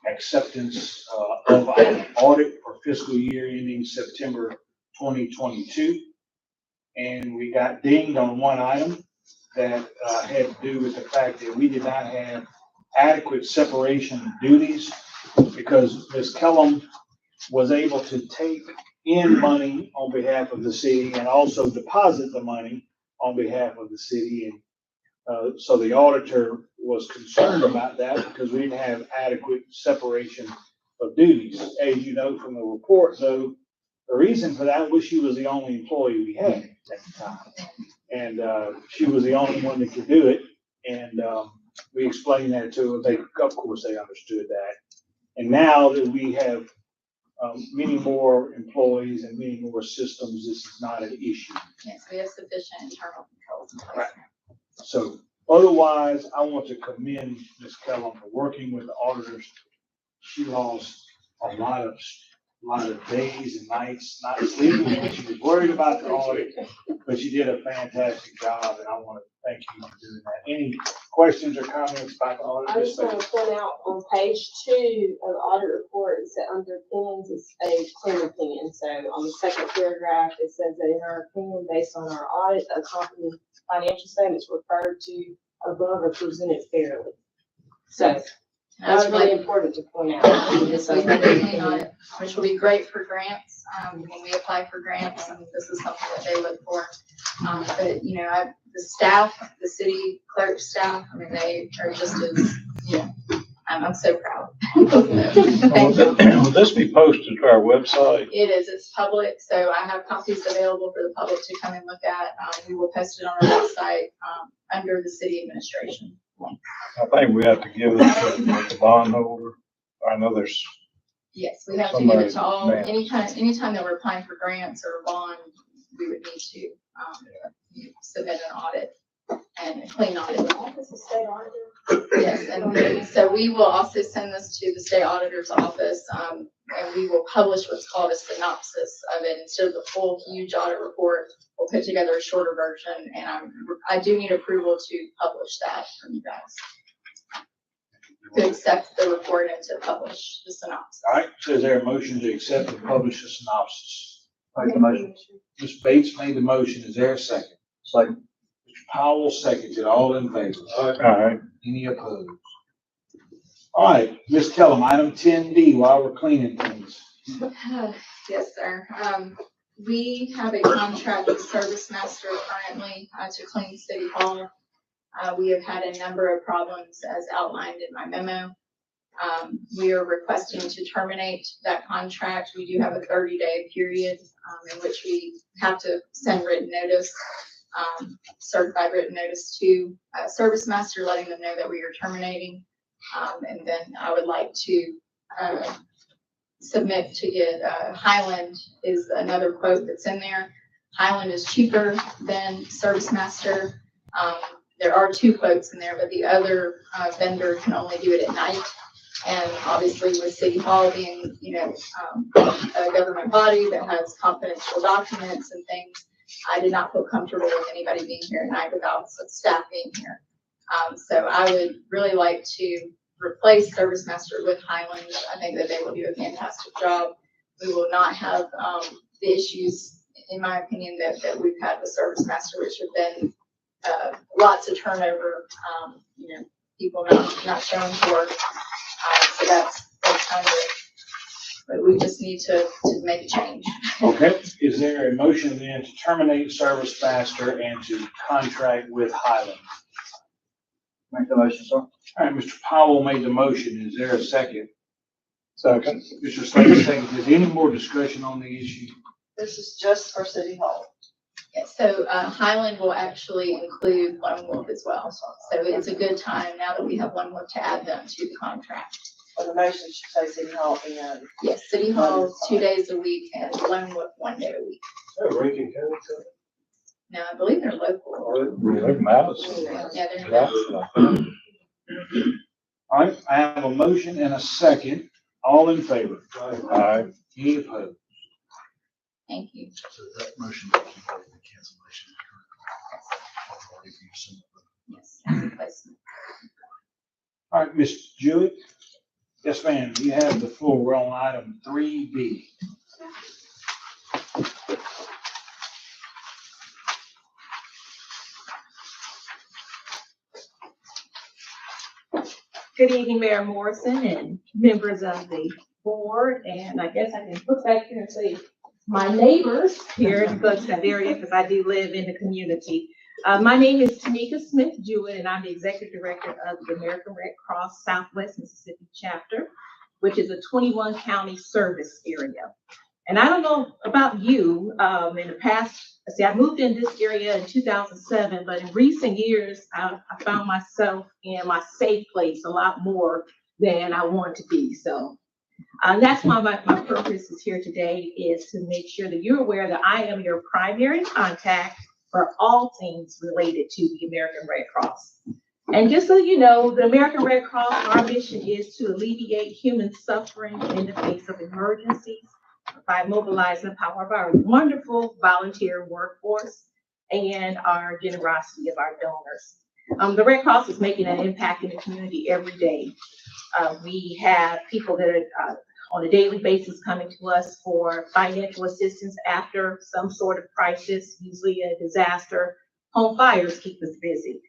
acceptance of an audit for fiscal year ending September 2022. And we got dinged on one item that had to do with the fact that we did not have adequate separation of duties because Ms. Kellum was able to take in money on behalf of the city and also deposit the money on behalf of the city. And so the auditor was concerned about that because we didn't have adequate separation of duties. As you know from the report, though, The reason for that was she was the only employee we had at the time. And, she was the only one that could do it. And, we explained that to them. They, of course, they understood that. And now that we have, many more employees and many more systems, this is not an issue. Yes, we have sufficient internal controls in place Right. now. So otherwise, I want to commend Ms. Kellum for working with the auditors. She lost a lot of days and nights not sleeping when she was worried about the audit, but she did a fantastic job, and I want to thank you for doing that. Any questions or comments about the audit? I just want to point out on page 2 of the audit report, it said under opinions, it's a clean opinion. So on the second paragraph, it says that in our opinion, based on our audit, accompanying financial statements referred to above are presented fairly. So that's really important to point out. Yes, we have a clean audit, which will be great for grants. When we apply for grants, I mean, this is something that they look for. But, you know, the staff, the city clerk staff, I mean, they are just as, you know, I'm so proud. Thank you. Will this be posted to our website? It is, it's public, so I have copies available for the public to come and look at. We will post it on our website, under the city administration. I think we have to give it to the bondholder. I know there's, Yes, we have to give it to all, Somebody- anytime that we're applying for grants or a bond, we would need to, submit an audit and a clean audit. Office of State Auditor. Yes, and so we will also send this to the state auditor's office, and we will publish what's called a synopsis of it. Instead of the full huge audit report, we'll put together a shorter version, and I do need approval to publish that from you guys. To accept the report and to publish the synopsis. All right, so is there a motion to accept and publish the synopsis? Make the motion. Ms. Bates made the motion. Is there a second? Second. Mr. Powell seconds it. All in favor? all right, Any opposed? All right, Ms. Kellum, item 10D, while we're cleaning things. Yes, sir. We have a contract with Service Master currently to clean City Hall. We have had a number of problems as outlined in my memo. We are requesting to terminate that contract. We do have a 30-day period in which we have to send written notice, certified written notice to Service Master, letting them know that we are terminating. And then I would like to submit to get Highland is another quote that's in there. Highland is cheaper than Service Master. There are 2 quotes in there, but the other vendor can only do it at night. And obviously with City Hall being, you know, a government body that has confidential documents and things, I did not feel comfortable with anybody being here at night without some staff being here. So I would really like to replace Service Master with Highland. I think that they will do a fantastic job. We will not have the issues, in my opinion, that we've had with Service Master, which have been lots of turnover, you know, people not showing for. So that's kind of, but we just need to make a change. Okay, is there a motion then to terminate Service Master and to contract with Highland? Make the motion, sir. All right, Mr. Powell made the motion. Is there a second? second. Mr. Slater seconds. Is any more discussion on the issue? This is just for City Hall. Yeah, so Highland will actually include Lone Wolf as well. So it's a good time now that we have Lone Wolf to add them to the contract. Well, the motion should say City Hall and Yes, City Hall 2 days a week and Lone Wolf 1 day a week. Rankin County, so. Now, I believe they're local. They're Madison. Yeah, they're not. All right, I have a motion and a second. All in favor? Aye. Any opposed? Thank you. So that motion doesn't involve the cancellation. Yes, replacement. All right, Ms. Jewett? Yes, ma'am, you have the floor. We're on item 3B. Good evening, Mayor Morrison and members of the board, and I guess I can look back here and see my neighbors here in the Gluckstadt area, because I do live in the community. My name is Tamika Smith Jewett, and I'm the Executive Director of the American Red Cross Southwest Mississippi Chapter, which is a 21 county service area. And I don't know about you, in the past, see, I moved in this area in 2007, but in recent years, I found myself in my safe place a lot more than I want to be. So that's why my purpose is here today, is to make sure that you're aware that I am your primary contact for all things related to the American Red Cross. And just so you know, the American Red Cross, our mission is to alleviate human suffering in the face of emergencies by mobilizing the power of our wonderful volunteer workforce and our generosity of our donors. The Red Cross is making an impact in the community every day. We have people that are on a daily basis coming to us for financial assistance after some sort of crisis, usually a disaster. Home fires keep us busy.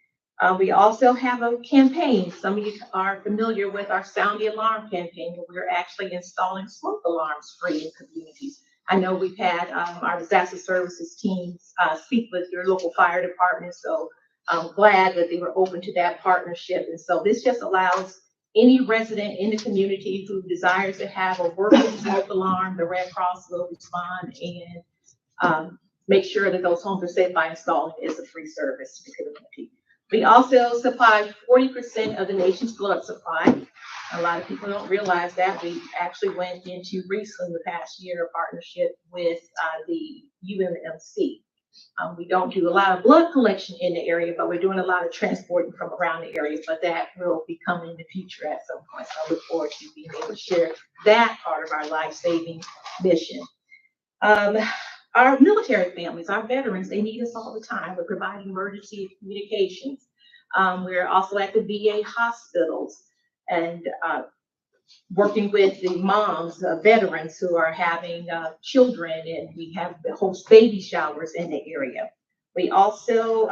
We also have a campaign. Some of you are familiar with our Sound the Alarm campaign, where we're actually installing smoke alarms free in communities. I know we've had our disaster services teams speak with your local fire department, so I'm glad that they were open to that partnership. And so this just allows any resident in the community who desires to have a working smoke alarm, the Red Cross will respond and make sure that those homes are safe by installing it as a free service to the community. We also supply 40% of the nation's blood supply. A lot of people don't realize that. We actually went into recently, the past year, a partnership with the UMMC. We don't do a lot of blood collection in the area, but we're doing a lot of transporting from around the area, but that will be coming in the future at some point. So I look forward to being able to share that part of our life-saving mission. Our military families, our veterans, they need us all the time. We're providing emergency communications. We're also at the VA hospitals and working with the moms, veterans who are having children, and we have the host baby showers in the area. We also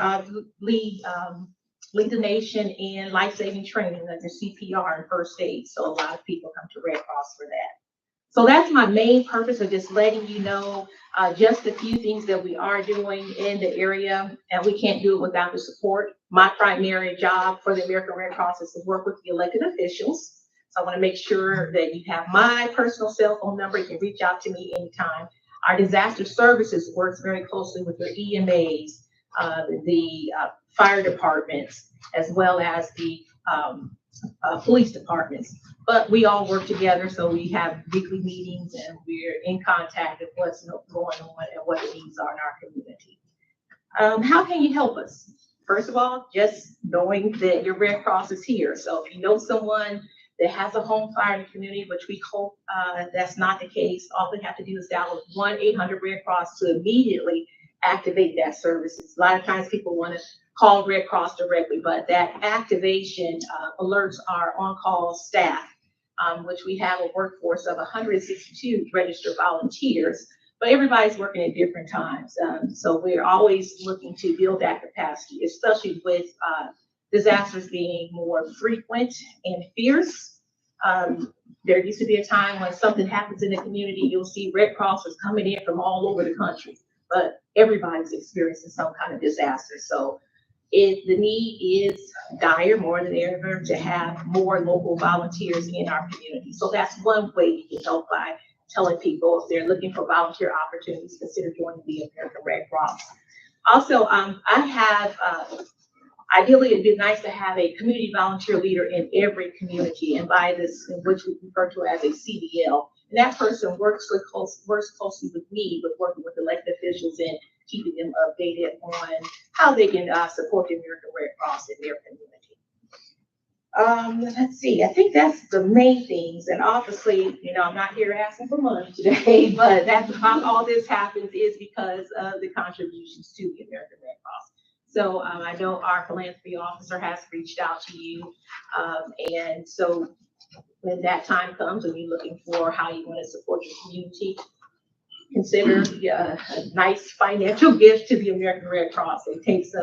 lead the nation in life-saving training under CPR and first aid. So a lot of people come to Red Cross for that. So that's my main purpose of just letting you know just a few things that we are doing in the area, and we can't do it without the support. My primary job for the American Red Cross is to work with the elected officials. So I want to make sure that you have my personal cell phone number. You can reach out to me anytime. Our disaster services works very closely with their EMAs, the fire departments, as well as the police departments. But we all work together, so we have weekly meetings and we're in contact with what's going on and what the needs are in our community. How can you help us? First of all, just knowing that your Red Cross is here. So if you know someone that has a home fire in the community, which we hope that's not the case, all they have to do is dial 1-800-RED-CROSS to immediately activate that services. A lot of times people want to call Red Cross directly, but that activation alerts our on-call staff, which we have a workforce of 162 registered volunteers, but everybody's working at different times. So we're always looking to build that capacity, especially with disasters being more frequent and fierce. There used to be a time when something happens in the community, you'll see Red Crossers coming in from all over the country, but everybody's experiencing some kind of disaster. So the need is dire more than ever to have more local volunteers in our community. So that's one way you can help, by telling people if they're looking for volunteer opportunities, consider joining the American Red Cross. Also, I have, ideally it'd be nice to have a community volunteer leader in every community, and by this, which we refer to as a CVL. And that person works closely with me, with working with elected officials and keeping them updated on how they can support the American Red Cross in their community. Let's see, I think that's the main things. And obviously, you know, I'm not here asking for money today, but that's how all this happens is because of the contributions to the American Red Cross. So I know our philanthropy officer has reached out to you. And so when that time comes and you're looking for how you want to support your community, consider a nice financial gift to the American Red Cross. It takes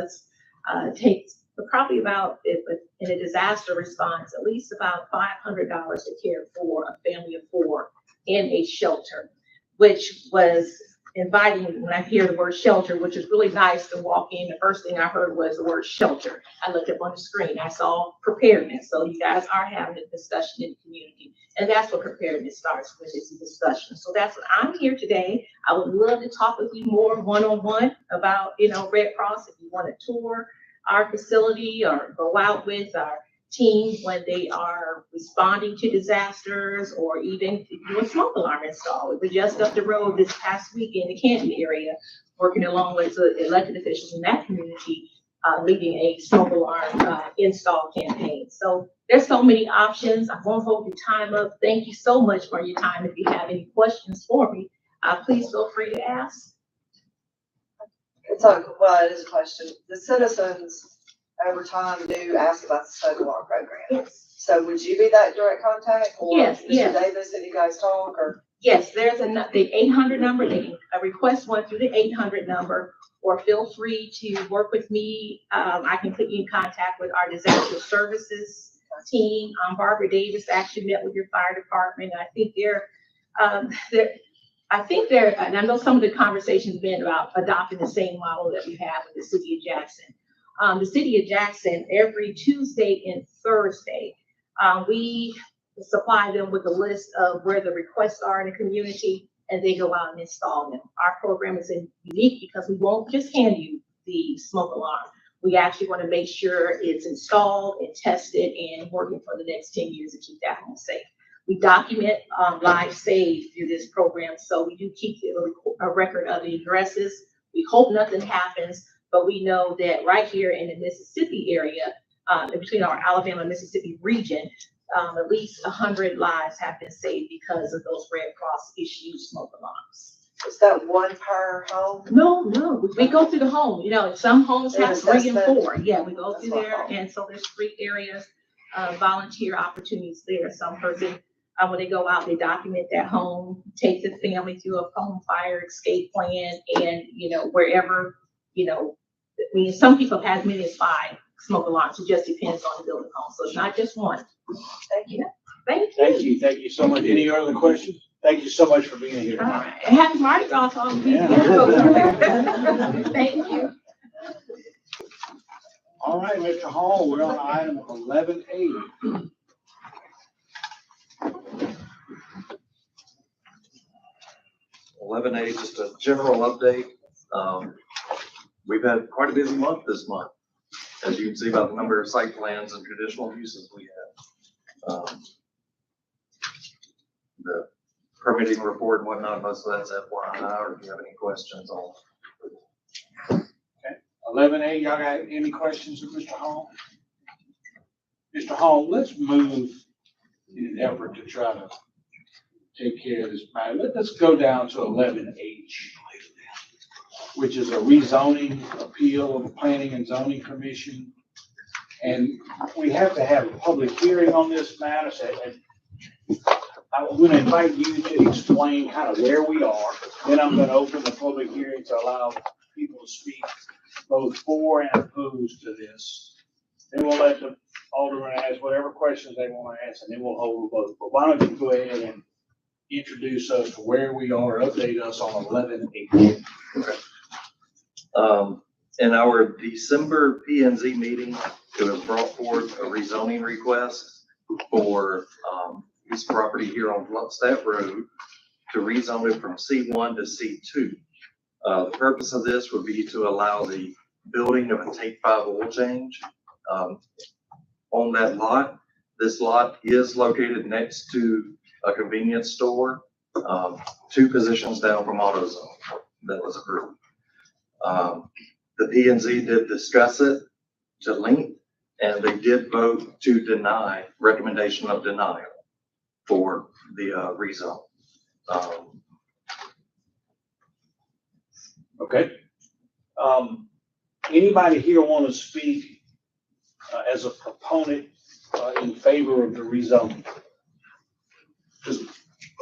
probably about, in a disaster response, at least about $500 to care for a family of 4 in a shelter, which was inviting when I hear the word shelter, which is really nice to walk in. The first thing I heard was the word shelter. I looked up on the screen, I saw preparedness. So you guys are having a discussion in the community. And that's what preparedness starts with, is a discussion. So that's what I'm here today. I would love to talk with you more one-on-one about, Red Cross. If you want to tour our facility or go out with our team when they are responding to disasters, or even do a smoke alarm install. We were just up the road this past week in the Canton area, working along with the elected officials in that community, leading a smoke alarm install campaign. So there's so many options. I won't hold your time up. Thank you so much for your time. If you have any questions for me, please feel free to ask. Well, it is a question. The citizens over time do ask about the smoke alarm program. Yes. So would you be that direct contact? Or Yes, Mr. Davis, if you guys talk, or? Yes, there's the 800 number. They can request one through the 800 number, or feel free to work with me. I can put you in contact with our disaster services team. Barbara Davis actually met with your fire department. I think and I know some of the conversations have been about adopting the same model that we have with the city of Jackson. The city of Jackson, every Tuesday and Thursday, we supply them with a list of where the requests are in the community, and they go out and install them. Our program is unique because we won't just hand you the smoke alarm. We actually want to make sure it's installed and tested and working for the next 10 years to keep that home safe. We document lives saved through this program, so we do keep a record of the addresses. We hope nothing happens, but we know that right here in the Mississippi area, between our Alabama and Mississippi region, at least 100 lives have been saved because of those Red Cross issued smoke alarms. Is that one per home? No, we go through the home. Some homes have 3 and 4. Yeah, we go through there, and so there's 3 areas, volunteer opportunities there. Some person, when they go out, they document that home, take the family through a home fire escape plan, and wherever, some people have as many as 5 smoke alarms. It just depends on the building home. So it's not just one. Thank you. Thank you. Thank you so much. Any other questions? Thank you so much for being here All tonight. right. Happy Mardi Gras to all of you. Thank you. All right, Mr. Hall, we're on item 11A. A, just a general update. We've had quite a busy month this month, as you can see by the number of site plans and traditional uses we have. The permitting report and whatnot, most of that's FYI, or if you have any questions on. Okay, 11A, y'all got any questions of Mr. Hall? Mr. Hall, let's move in an effort to try to take care of this matter. Let's go down to 11H, which is a rezoning appeal of the Planning and Zoning Commission. And we have to have a public hearing on this matter. So I'm going to invite you to explain kind of where we are. Then I'm going to open the public hearing to allow people to speak both for and opposed to this. Then we'll let the alderman ask whatever questions they want to ask, and then we'll hold a vote. But why don't you go ahead and introduce us to where we are, update us on 11H. Okay. In our December P&Z meeting, it was brought forth a rezoning request for this property here on Bluntstadt Road to rezone it from C1 to C2. The purpose of this would be to allow the building of a Take 5 oil change on that lot. This lot is located next to a convenience store, 2 positions down from AutoZone that was approved. The P&Z did discuss it to length, and they did vote to deny, recommendation of denial for the rezone. Okay. Anybody here want to speak as a proponent in favor of the rezoning? Does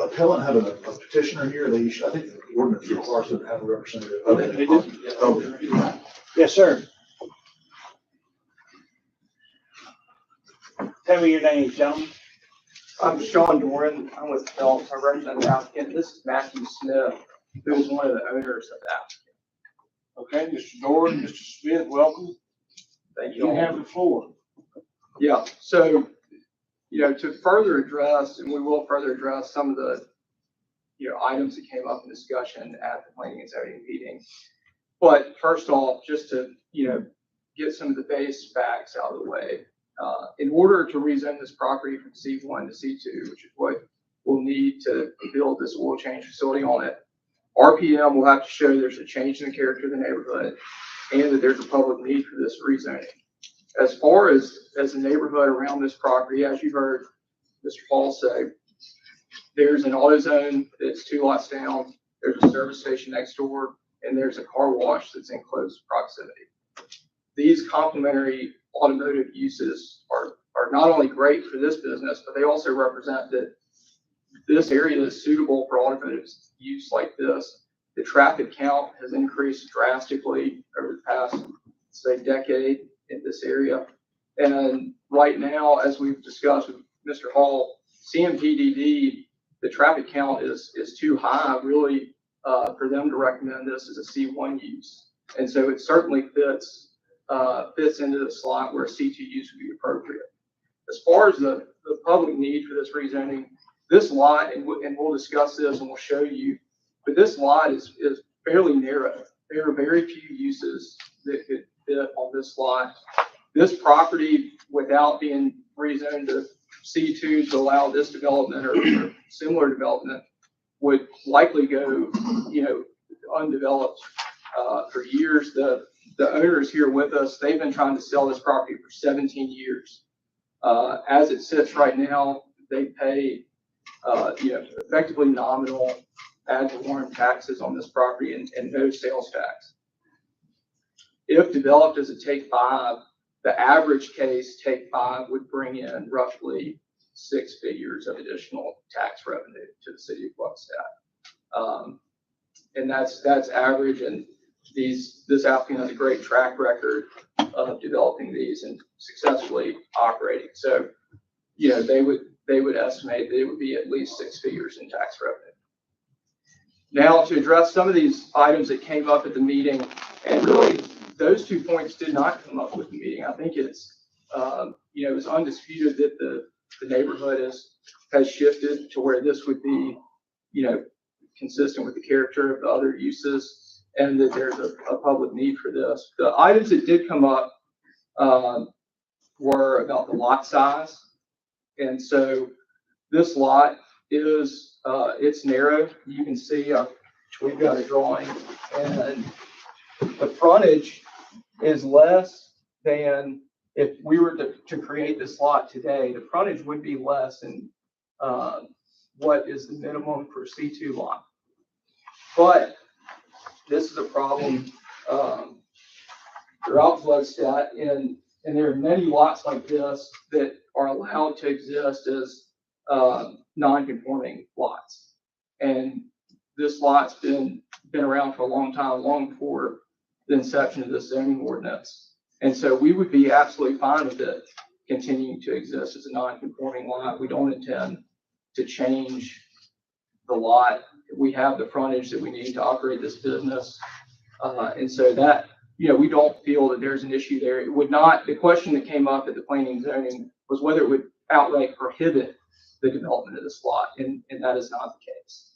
appellant have a petitioner here? I think the ordinance requires them to have a representative. They do. Yes, sir. Tell me your name, gentlemen. I'm Sean Doran. I'm with Phillips. I represent the applicant. This is Matthew Smith. who is one of the owners of that. Okay, Mr. Jordan, Mr. Smith, welcome. Thank You you. have the floor. Yeah, so, to further address, and we will further address some of the, items that came up in discussion at the planning and zoning meeting. But first off, just to, get some of the base facts out of the way. In order to rezone this property from C1 to C2, which is what we'll need to build this oil change facility on it, RPM will have to show there's a change in the character of the neighborhood and that there's a public need for this rezoning. As far as the neighborhood around this property, as you heard Mr. Hall say, there's an AutoZone that's 2 lots down, there's a service station next door, and there's a car wash that's in close proximity. These complementary automotive uses are not only great for this business, but they also represent that this area is suitable for automotive use like this. The traffic count has increased drastically over the past, say, decade in this area. And right now, as we've discussed with Mr. Hall, CMPDD, the traffic count is too high really for them to recommend this as a C1 use. And so it certainly fits into the slot where a C2 use would be appropriate. As far as the public need for this rezoning, this lot, and we'll discuss this and we'll show you, but this lot is fairly narrow. There are very few uses that could fit on this lot. This property, without being rezoned to C2 to allow this development or similar development, would likely go, undeveloped for years. The owners here with us, they've been trying to sell this property for 17 years. As it sits right now, they pay, effectively nominal ad valorem taxes on this property and no sales tax. If developed as a Take 5, the average case Take 5 would bring in roughly 6 figures of additional tax revenue to the city of Gluckstadt. And that's average, and this applicant has a great track record of developing these and successfully operating. So, they would estimate that it would be at least 6 figures in tax revenue. Now, to address some of these items that came up at the meeting, and really those 2 points did not come up with the meeting. I think it's, it's undisputed that the neighborhood has shifted to where this would be, consistent with the character of the other uses, and that there's a public need for this. The items that did come up were about the lot size. And so this lot is, it's narrow. You can see we've got a drawing, and the frontage is less than if we were to create this lot today. The frontage would be less than what is the minimum for C2 lot. But this is a problem throughout Gluckstadt, and there are many lots like this that are allowed to exist as non-conforming lots. And this lot's been around for a long time, long before the inception of this zoning ordinance. And so we would be absolutely fine with it continuing to exist as a non-conforming lot. We don't intend to change the lot. We have the frontage that we need to operate this business. And so that, we don't feel that there's an issue there. It would not, the question that came up at the planning and zoning was whether it would outright prohibit the development of this lot, and that is not the case.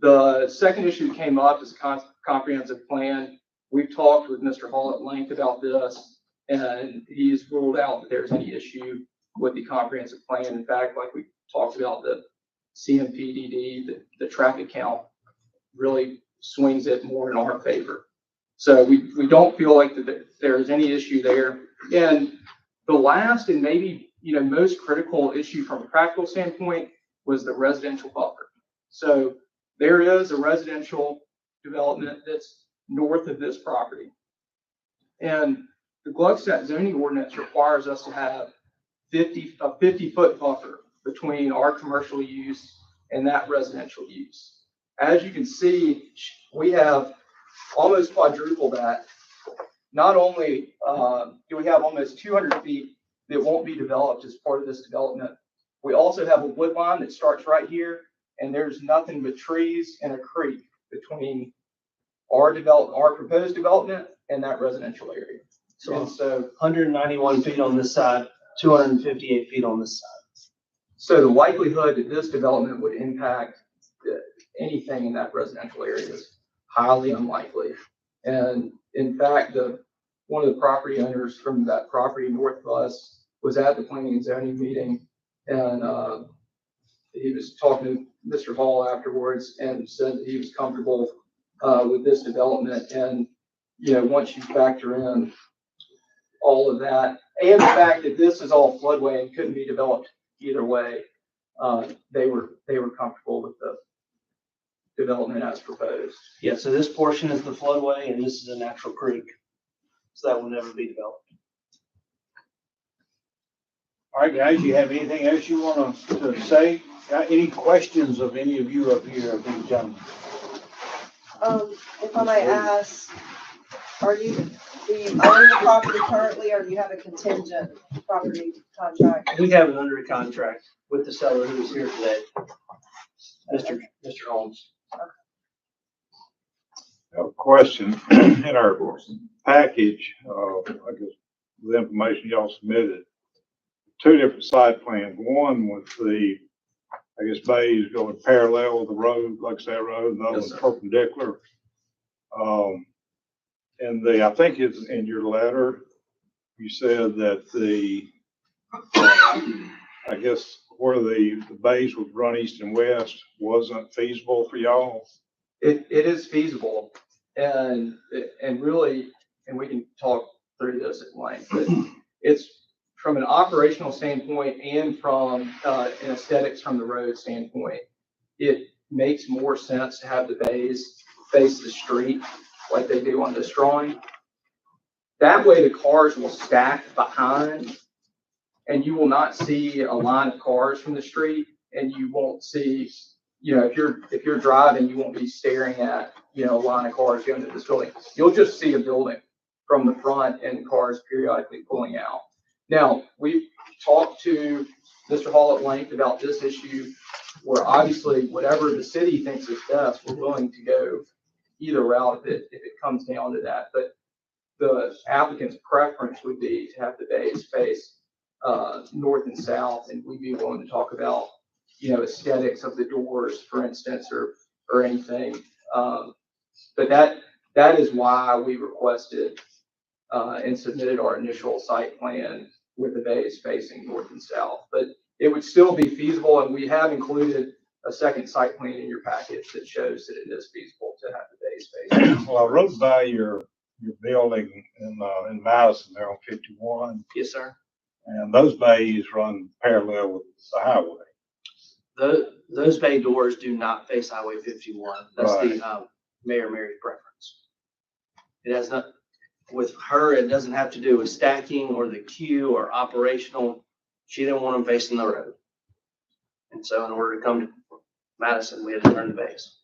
The second issue that came up is a comprehensive plan. We've talked with Mr. Hall at length about this, and he's ruled out that there's any issue with the comprehensive plan. In fact, like we talked about, the CMPDD, the traffic count really swings it more in our favor. So we don't feel like that there's any issue there. And the last and maybe most critical issue from a practical standpoint was the residential buffer. So there is a residential development that's north of this property. And the Gluckstadt zoning ordinance requires us to have a 50-foot buffer between our commercial use and that residential use. As you can see, we have almost quadruple that. Not only do we have almost 200 feet that won't be developed as part of this development, we also have a wood line that starts right here, and there's nothing but trees and a creek between our proposed development and that residential area. And so, 191 feet on this side, 258 feet on this side. so the likelihood that this development would impact anything in that residential area is highly unlikely. And in fact, one of the property owners from that property north of us was at the planning and zoning meeting, and he was talking to Mr. Hall afterwards and said that he was comfortable with this development. And, you know, once you factor in all of that and the fact that this is all floodway and couldn't be developed either way, they were comfortable with the development as proposed. Yeah, so this portion is the floodway and this is a natural creek. So that will never be developed. All right, guys, you have anything else you want to say? Got any questions of any of you up here, of these gentlemen? If I may ask, do you own the property currently, or do you have a contingent property contract? We have it under a contract with the seller who is here today, Mr. Holmes. A question in our package, I guess the information y'all submitted, two different site plans. One with the, I guess, bays going parallel with the road, like that road, and the other Yes, one sir. perpendicular. And I think it's in your letter, you said that I guess where the bays would run east and west wasn't feasible for y'all. It is feasible, and really, and we can talk through this at length, but it's from an operational standpoint and from an aesthetics from the road standpoint, it makes more sense to have the bays face the street like they do on this drawing. That way the cars will stack behind and you will not see a line of cars from the street, and you won't see, you know, if you're driving, you won't be staring at, you know, a line of cars going to this building. You'll just see a building from the front and cars periodically pulling out. Now, we've talked to Mr. Hall at length about this issue, where obviously whatever the city thinks is best, we're willing to go either route if it comes down to that. But the applicant's preference would be to have the bays face north and south, and we'd be willing to talk about, you know, aesthetics of the doors, for instance, or anything. But that is why we requested and submitted our initial site plan with the bays facing north and south. But it would still be feasible, and we have included a second site plan in your package that shows that it is feasible to have the bays facing. Well, I rode by your building in Madison there on 51. Yes, sir. And those bays run parallel with the highway. Those bay doors do not face Highway 51. That's Right. the Mayor Mary's preference. It has not, with her, it doesn't have to do with stacking or the queue or operational. She didn't want them facing the road. And so in order to come to Madison, we had to turn the bays.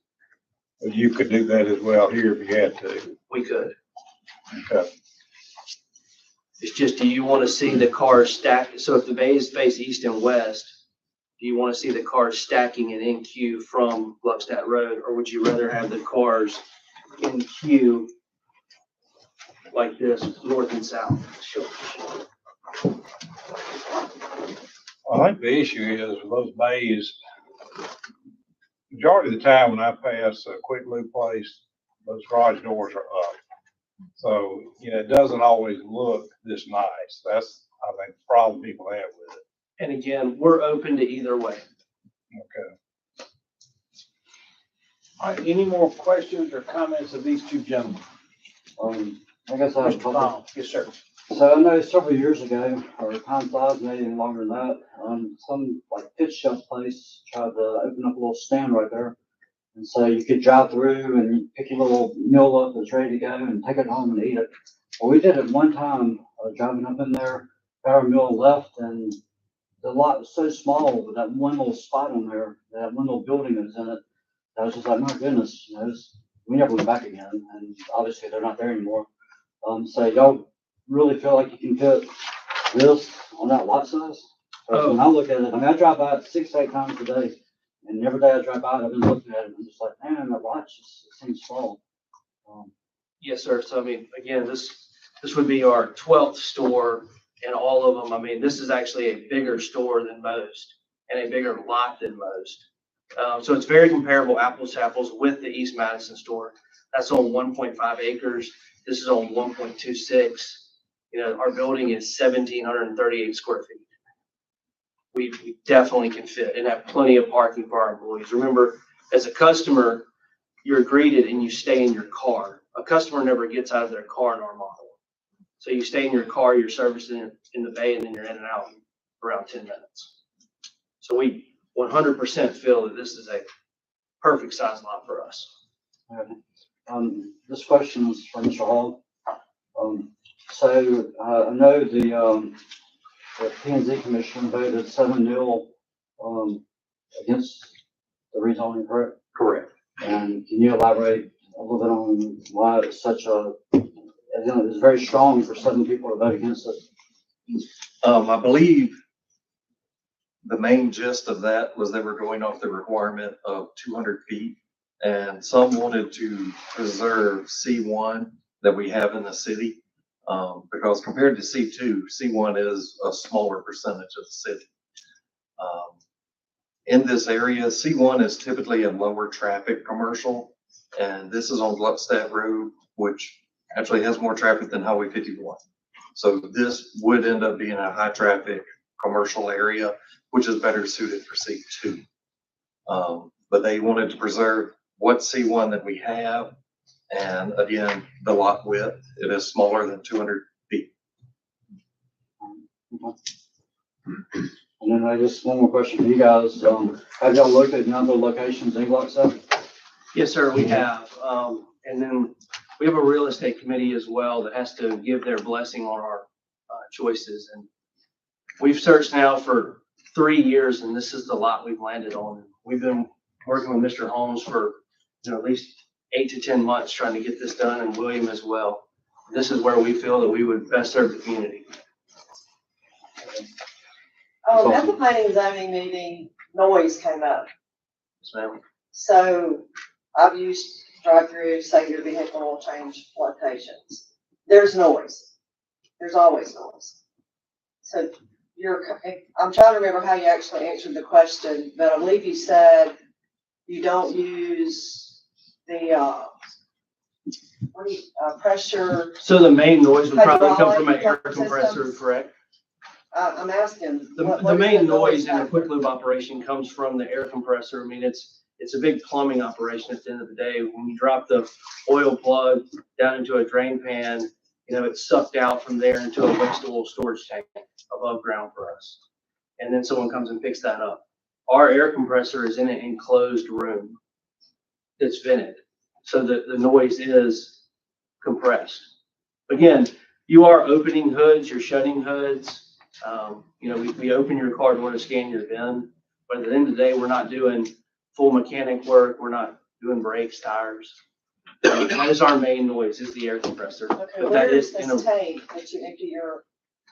Well, you could do that as well here if you had to. We could. Okay. It's just, do you want to see the cars stack? So if the bays face east and west, do you want to see the cars stacking and in queue from Gluckstadt Road, or would you rather have the cars in queue like this, north and south? Sure. I think the issue is with those bays, majority of the time when I pass a Quick Lube place, those garage doors are up. So, you know, it doesn't always look this nice. That's, I think, the problem people have with it. And again, we're open to either way. Okay. All right, any more questions or comments of these two gentlemen? I guess I have a Mr. couple. Tom, yes, sir. So I know several years ago, or time flies, maybe even longer than that, some like pitch shop place tried to open up a little stand right there. And so you could drive through and you pick your little meal up that's ready to go and take it home and eat it. Well, we did it one time, driving up in there, got our meal left, and the lot was so small with that one little spot on there, that one little building that was in it. I was just like, my goodness, you know, we never went back again. And obviously they're not there anymore. So y'all really feel like you can fit this on that lot size? When I look at it, I mean, I drive by it 6 to 8 times a day. And every day I drive by, I've been looking at it, I'm just like, man, the lights just, it seems small. Yes, sir. So I mean, again, this would be our 12th store, and all of them, I mean, this is actually a bigger store than most and a bigger lot than most. So it's very comparable, apples to apples, with the East Madison store. That's on 1.5 acres. This is on 1.26. You know, our building is 1,738 square feet. We definitely can fit and have plenty of parking for our employees. Remember, as a customer, you're greeted and you stay in your car. A customer never gets out of their car in our model. So you stay in your car, you're servicing in the bay, and then you're in and out in around 10 minutes. So we 100% feel that this is a perfect size lot for us. This question is for Mr. Hall. So I know the P&Z Commission voted 7-0 against the rezoning, correct? Correct. And can you elaborate a little bit on why it's such a, it's very strong for 7 people to vote against it? I believe the main gist of that was they were going off the requirement of 200 feet. And some wanted to preserve C1 that we have in the city. Because compared to C2, C1 is a smaller percentage of the city. In this area, C1 is typically a lower traffic commercial, and this is on Gluckstadt Road, which actually has more traffic than Highway 51. So this would end up being a high traffic commercial area, which is better suited for C2. But they wanted to preserve what C1 that we have. And again, the lot width, it is smaller than 200 feet. And then I just, one more question for you guys. Have y'all looked at other locations in Gluckstadt? Yes, sir, we have. And then we have a real estate committee as well that has to give their blessing on our choices. And we've searched now for 3 years, and this is the lot we've landed on. We've been working with Mr. Holmes for, at least 8 to 10 months trying to get this done, and William as well. This is where we feel that we would best serve the community. At the planning and zoning meeting, noise came up. Yes, ma'am. So I've used drive-through, say your vehicle will change locations. There's noise. There's always noise. So I'm trying to remember how you actually answered the question, but I believe you said you don't use the, pressure. So the main noise would probably come from an air hydraulic compressor, systems? correct? I'm asking. The what main is noise in the factor? quick lube operation comes from the air compressor. I mean, it's a big plumbing operation at the end of the day. When you drop the oil plug down into a drain pan, it's sucked out from there into a waste oil storage tank above ground for us. And then someone comes and picks that up. Our air compressor is in an enclosed room that's vented, so that the noise is compressed. Again, you are opening hoods, you're shutting hoods. We open your car door to scan your VIN, but at the end of the day, we're not doing full mechanic work. We're not doing brakes, tires. That is our main noise, is the air compressor. Okay, But where that is is this tank that you empty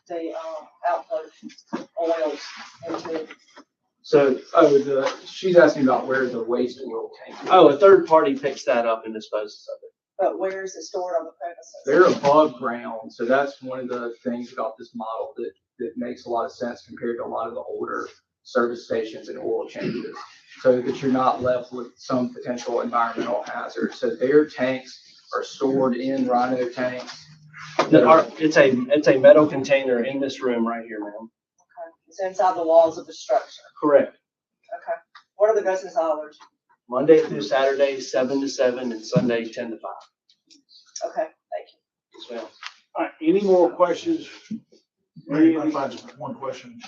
the output oils into? So, She's asking about where the waste oil tank is. a third party picks that up and disposes of it. But where is it stored on the premises? They're above ground, so that's one of the things about this model that makes a lot of sense compared to a lot of the older service stations and oil changes. So that you're not left with some potential environmental hazard. So their tanks are stored in Rhino tanks. It's a metal container in this room right here, ma'am. Okay, it's inside the walls of the structure. Correct. Okay, what are the business hours? Monday through Saturday, 7 to 7, and Sunday, 10 to 5. Okay, thank you. Yes, ma'am. All right, any more questions? If I just one question.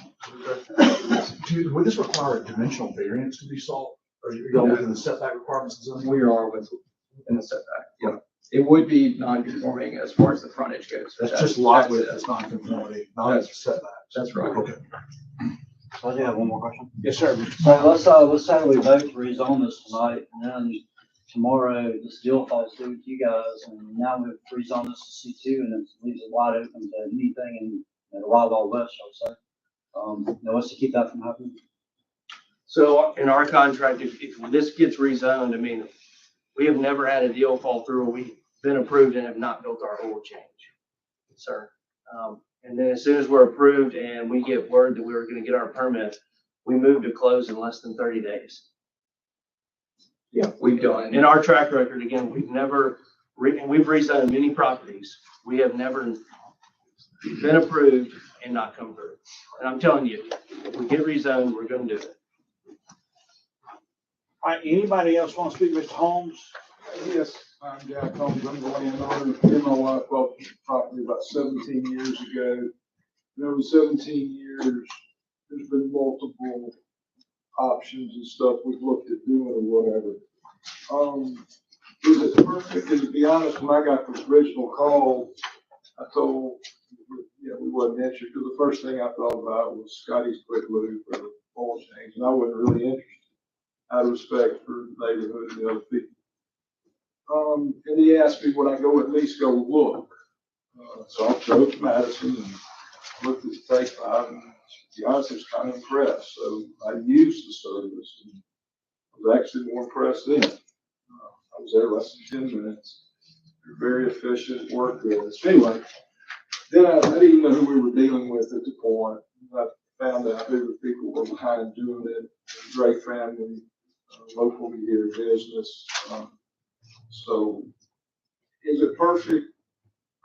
Would this require a dimensional variance to be solved? Or are you within the setback requirements of zoning? We are within the setback. Yeah. It would be non-conforming as far as the frontage goes. That's just lot width, that's non-conformity, not as setback. That's right. Okay. So I do have one more question. Yes, sir. So let's say we vote to rezone this tonight, and then tomorrow this deal falls through with you guys, and now we've rezoned this to C2, and it leaves it wide open to anything in the wild west, I would say. What's to keep that from happening? So in our contract, if this gets rezoned, I mean, we have never had a deal fall through. We've been approved and have not built our oil change, sir. And then as soon as we're approved and we get word that we were gonna get our permit, we move to close in less than 30 days. Yeah, we've done. In our track record, again, we've never, and we've rezoned many properties. We have never been approved and not come through. And I'm telling you, if we get rezoned, we're gonna do it. All right, anybody else want to speak, Mr. Holmes? Yes, I'm Jack Holmes. I'm the landowner. Me and my wife bought the property about 17 years ago. And over 17 years, there's been multiple options and stuff we've looked at doing or whatever. Is it perfect? And to be honest, when I got the original call, I told, we wasn't interested. Because the first thing I thought about was Scotty's Quick Lube for the oil change, and I wasn't really interested out of respect for the neighborhood and the other people. And he asked me would I go at least go look. So I drove to Madison and looked at the take five, and to be honest, I was kind of impressed. So I used the service, and I was actually more impressed then. I was there less than 10 minutes. They're very efficient, work good. So anyway, then I didn't even know who we were dealing with at the point. I found out who the people were behind doing it. Great family, locally here business. So is it perfect?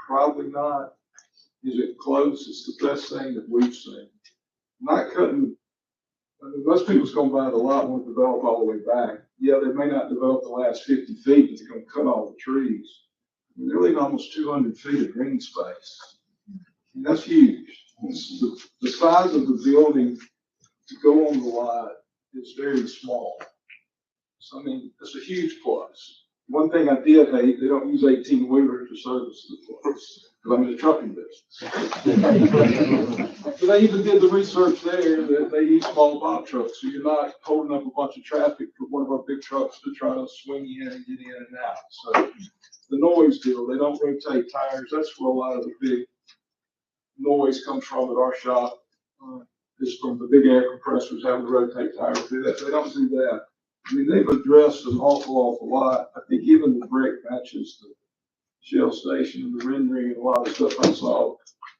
Probably not. Is it close? It's the best thing that we've seen. Not cutting, I mean, most people's gonna buy the lot and won't develop all the way back. Yeah, they may not develop the last 50 feet, but they're gonna cut all the trees. I mean, they're leaving almost 200 feet of green space. And that's huge. The size of the building to go on the lot is very small. So I mean, it's a huge plus. One thing I did hate, they don't use 18-wheelers to service the place, because I'm in the trucking business. But they even did the research there that they use small box trucks, so you're not holding up a bunch of traffic for one of our big trucks to try to swing in and get in and out. So the noise deal, they don't rotate tires. That's where a lot of the big noise comes from at our shop. Is from the big air compressors having to rotate tires. They don't do that. I mean, they've addressed an awful lot. I think even the brick matches the Shell station and the rendering and a lot of stuff I saw.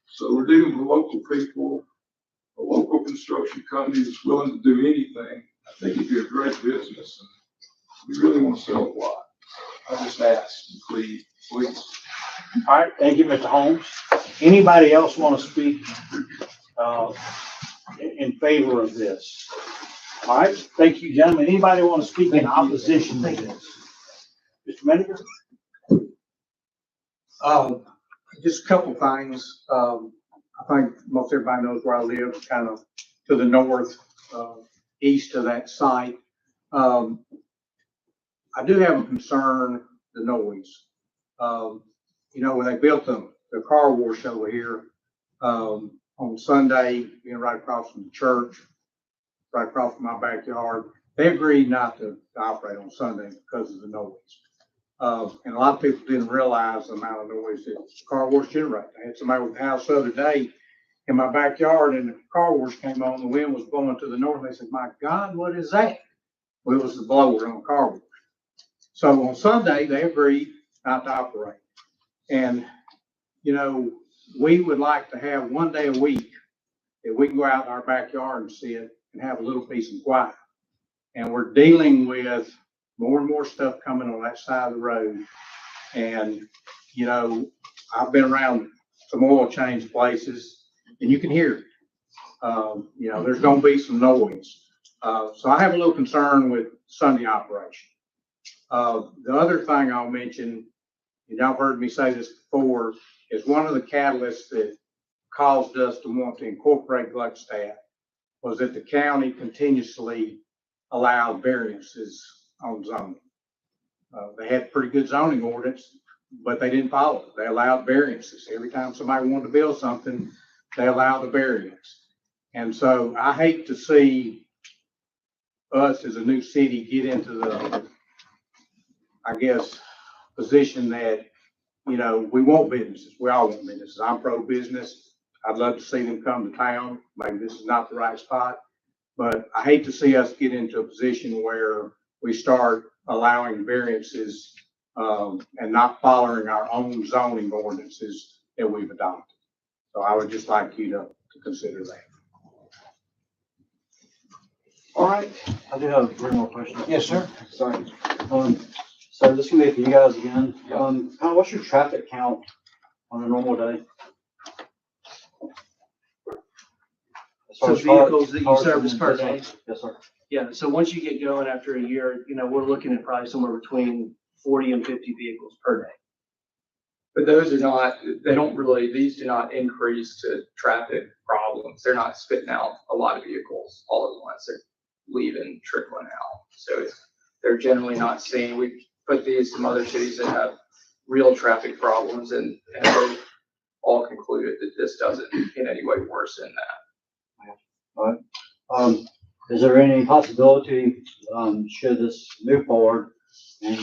So we're dealing with local people, a local construction company that's willing to do anything. I think it'd be a great business. And we really want to sell a lot. I just ask, please. All right, thank you, Mr. Holmes. Anybody else want to speak in favor of this? All right, thank you, gentlemen. Anybody want to speak in opposition to this? Mr. Manager? Just a couple things. I think most everybody knows where I live, kind of to the north, east of that site. I do have a concern, the noise. When they built the car wash over here, on Sunday, right across from the church, right across from my backyard, they agreed not to operate on Sunday because of the noise. And a lot of people didn't realize the amount of noise that the car wash generates. I had somebody with the house the other day in my backyard, and the car wash came on, the wind was blowing to the north, and they said, "My God, what is that?" Well, it was the blower on the car wash. So on Sunday, they agreed not to operate. And, we would like to have one day a week that we can go out in our backyard and sit and have a little peace and quiet. And we're dealing with more and more stuff coming on that side of the road. And, I've been around some oil change places and you can hear it. There's going to be some noise. So I have a little concern with Sunday operation. The other thing I'll mention, and y'all heard me say this before, is one of the catalysts that caused us to want to incorporate Gluckstadt was that the county continuously allowed variances on zoning. They had pretty good zoning ordinance, but they didn't follow it. They allowed variances. Every time somebody wanted to build something, they allowed a variance. And so I hate to see us as a new city get into the, position that, we want businesses. We all want businesses. I'm pro-business. I'd love to see them come to town. Maybe this is not the right spot, But I hate to see us get into a position where we start allowing variances, and not following our own zoning ordinances that we've adopted. So I would just like you to consider that. All right, I do have three more questions. Yes, sir. Sorry. So this can be for you guys again. Kind of what's your traffic count on a normal day? As far So as car- vehicles that you cars service and per business? day? Yes, sir. Yeah, so once you get going after a year, we're looking at probably somewhere between 40 and 50 vehicles per day. But those are not, they don't really, these do not increase to traffic problems. They're not spitting out a lot of vehicles all at once. They're leaving, trickling out. So they're generally not seeing, we put these in other cities that have real traffic problems and they all concluded that this doesn't in any way worsen that. All right. Is there any possibility, should this move forward and,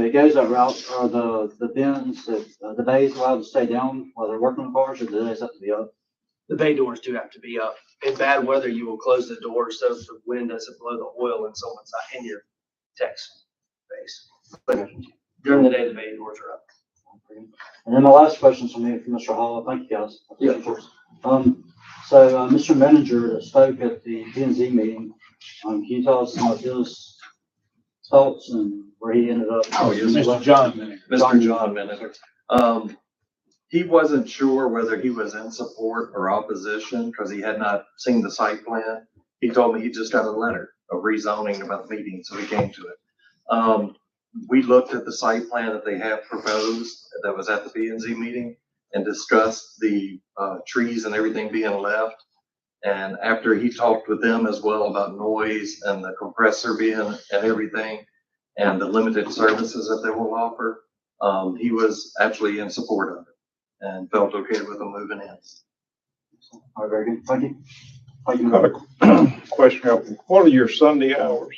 it goes that route, are the bins, the bays allowed to stay down while they're working on cars, or do they have to be up? The bay doors do have to be up. In bad weather, you will close the door so the wind doesn't blow the oil in someone's eye in your text base. But during the day, the bay doors are up. And then my last question is from me, from Mr. Hall. Thank you, guys. Yeah, of course. Mr. Manager spoke at the P and Z meeting. Can you tell us some of his thoughts and where he ended up? Oh, yes. Mr. John Minnick. Mr. John Minnick. He wasn't sure whether he was in support or opposition because he had not seen the site plan. He told me he just got a letter of rezoning about the meeting, so he came to it. We looked at the site plan that they have proposed that was at the P and Z meeting and discussed the trees and everything being left. And after he talked with them as well about noise and the compressor being and everything and the limited services that they will offer, he was actually in support of it and felt okay with them moving in. All right, very good. Thank you. Thank you. Got a question. What are your Sunday hours?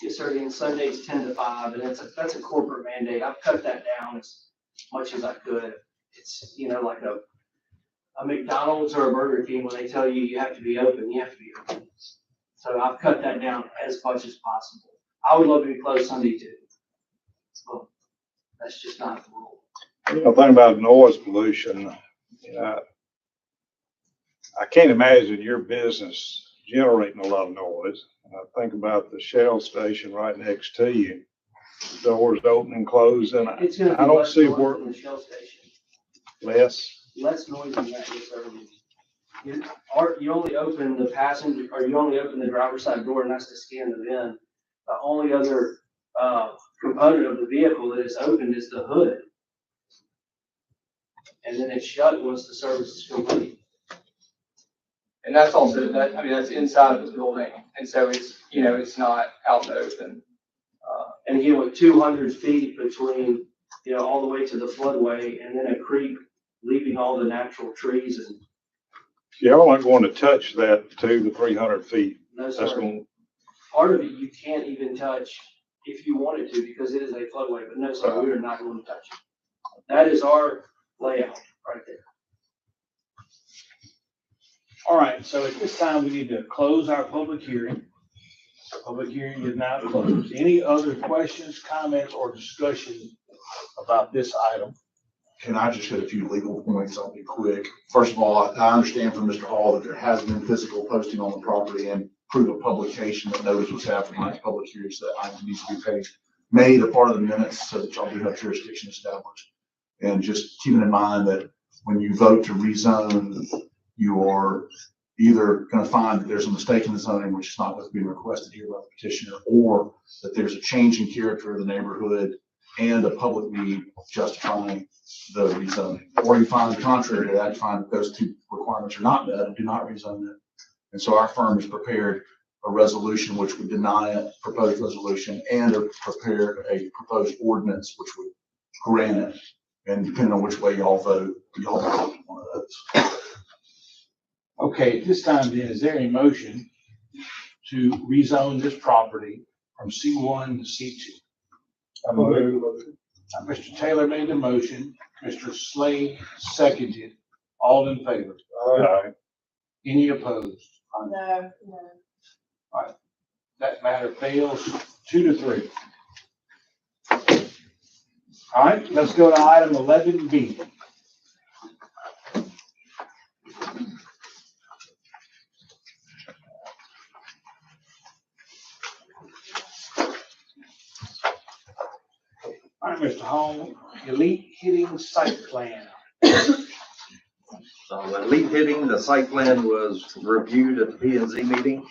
Yes, sir. And Sunday's 10 to 5, and that's a corporate mandate. I've cut that down as much as I could. It's, like a McDonald's or a Burger King, when they tell you you have to be open, you have to be open. So I've cut that down as much as possible. I would love to be closed Sunday too. Well, that's just not the rule. Think about noise pollution. I can't imagine your business generating a lot of noise. I think about the Shell station right next to you. The doors open and close, and It's gonna be I don't less see noise where than the Shell station. less. Noise than that, yes, sir. You only open the passenger, or you only open the driver's side door, and that's to scan the VIN. The only other component of the vehicle that is open is the hood. And then it's shut once the service is complete. And that's also, that's inside of the building. And so it's, it's not out in the open. And again, with 200 feet between, all the way to the floodway and then a creek leaving all the natural trees and. Y'all aren't going to touch that 200 to 300 feet. No, That's sir. going. Part of it you can't even touch if you wanted to because it is a floodway, but no, sir, we are not going to touch it. That is our layout right there. All right, so at this time, we need to close our public hearing. Public hearing is now closed. Any other questions, comments, or discussion about this item? Can I just hit a few legal points? I'll be quick. First of all, I understand from Mr. Hall that there has been physical posting on the property and proof of publication that notice was had for tonight's public hearing, so that item needs to be made a part of the minutes so that y'all do have jurisdiction established. And just keeping in mind that when you vote to rezone, you are either going to find that there's a mistake in the zoning, which is not what's being requested here by the petitioner, or that there's a change in character of the neighborhood and a public need justifying the rezoning. Or you find the contrary to that, you find that those two requirements are not met and do not rezone it. And so our firm has prepared a resolution which would deny a proposed resolution and prepared a proposed ordinance which would grant it. And depending on which way y'all vote, y'all vote one of those. Okay, at this time then, is there a motion to rezone this property from C1 to C2? Mr. Taylor made the motion, Mr. Slade seconded. All in favor? Aye. Any opposed? No. That matter fails 2-3. All right, let's go to item 11B. All right, Mr. Hall, elite hitting site plan. Elite hitting, the site plan was reviewed at the P and Z meeting.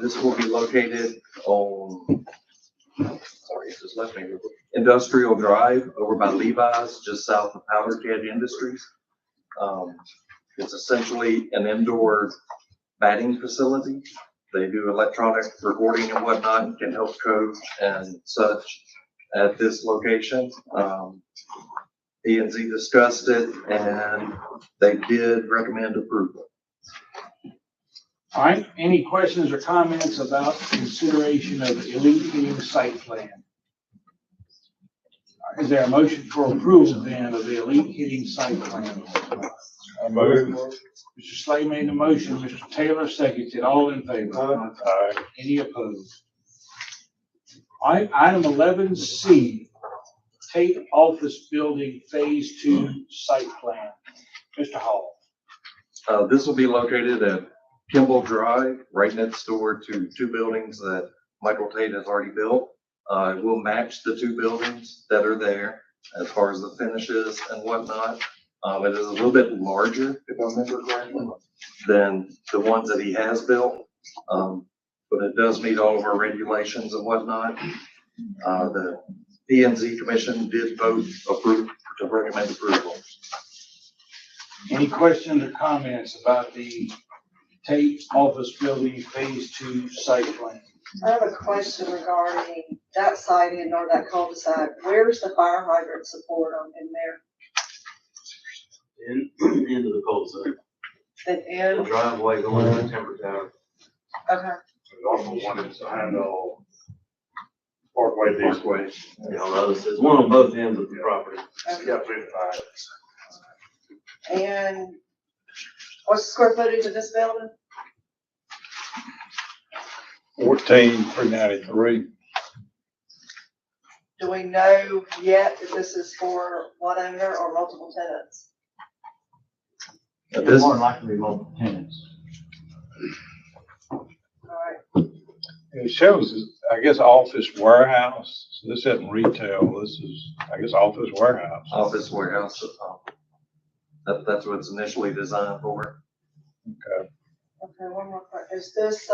This will be located on, sorry, it just left me, Industrial Drive over by Levi's, just south of Powder Keg Industries. It's essentially an indoor batting facility. They do electronic recording and whatnot, and can help coach and such at this location. P and Z discussed it and they did recommend approval. All right, any questions or comments about consideration of the elite hitting site plan? Is there a motion for approval then of the elite hitting site plan? I move. Mr. Slay made the motion, Mr. Taylor seconded, all in favor? Aye. Any opposed? All right, item 11C, Tate Office Building Phase 2 Site Plan. Mr. Hall. This will be located at Kimball Drive, right next door to two buildings that Michael Tate has already built. It will match the two buildings that are there as far as the finishes and whatnot. It is a little bit larger, if I remember correctly, than the ones that he has built. But it does meet all of our regulations and whatnot. The P and Z Commission did vote to recommend approval. Any questions or comments about the Tate Office Building Phase 2 Site Plan? I have a question regarding that site and or that cul-de-sac. Where's the fire hydrant support on in there? Into the cul-de-sac. The end? Driveway going to the timber tower. Okay. There's also one that's behind the Parkway this way. Yeah, well, it's one on both ends of the property. Yeah, 55. And what's the square footage of this building? 14,393. Do we know yet if this is for one owner or multiple tenants? It's more than likely to be multiple tenants. All right. It shows, I guess, office warehouse. So this isn't retail. This is, I guess, office warehouse. Office warehouse. That's what it's initially designed for. Okay. Okay, one more question. Is this,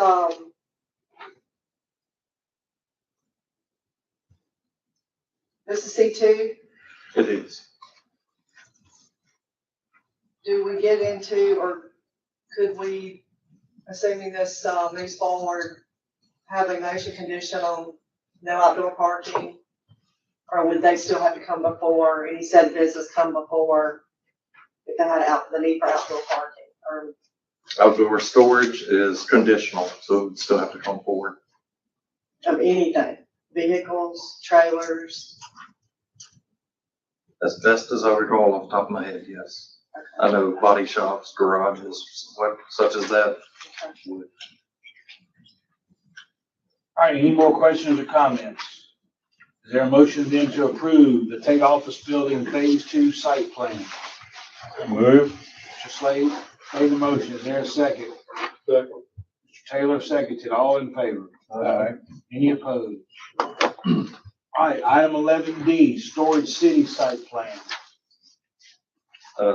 this is C2? It is. Do we get into, or could we, assuming this, moves forward, have a motion condition on no outdoor parking? Or would they still have to come before, any said business come before if they had the need for outdoor parking? Or Outdoor storage is conditional, so it'd still have to come forward. of anything, vehicles, trailers? As best as I recall off the top of my head, yes. I know body shops, garages, what, such as that. would. All right, any more questions or comments? Is there a motion then to approve the Tate Office Building Phase 2 Site Plan? Move. Mr. Slade made the motion. Is there a second? Second. Mr. Taylor seconded. All in favor? Aye. Any opposed? All right, item 11D, Storage City Site Plan.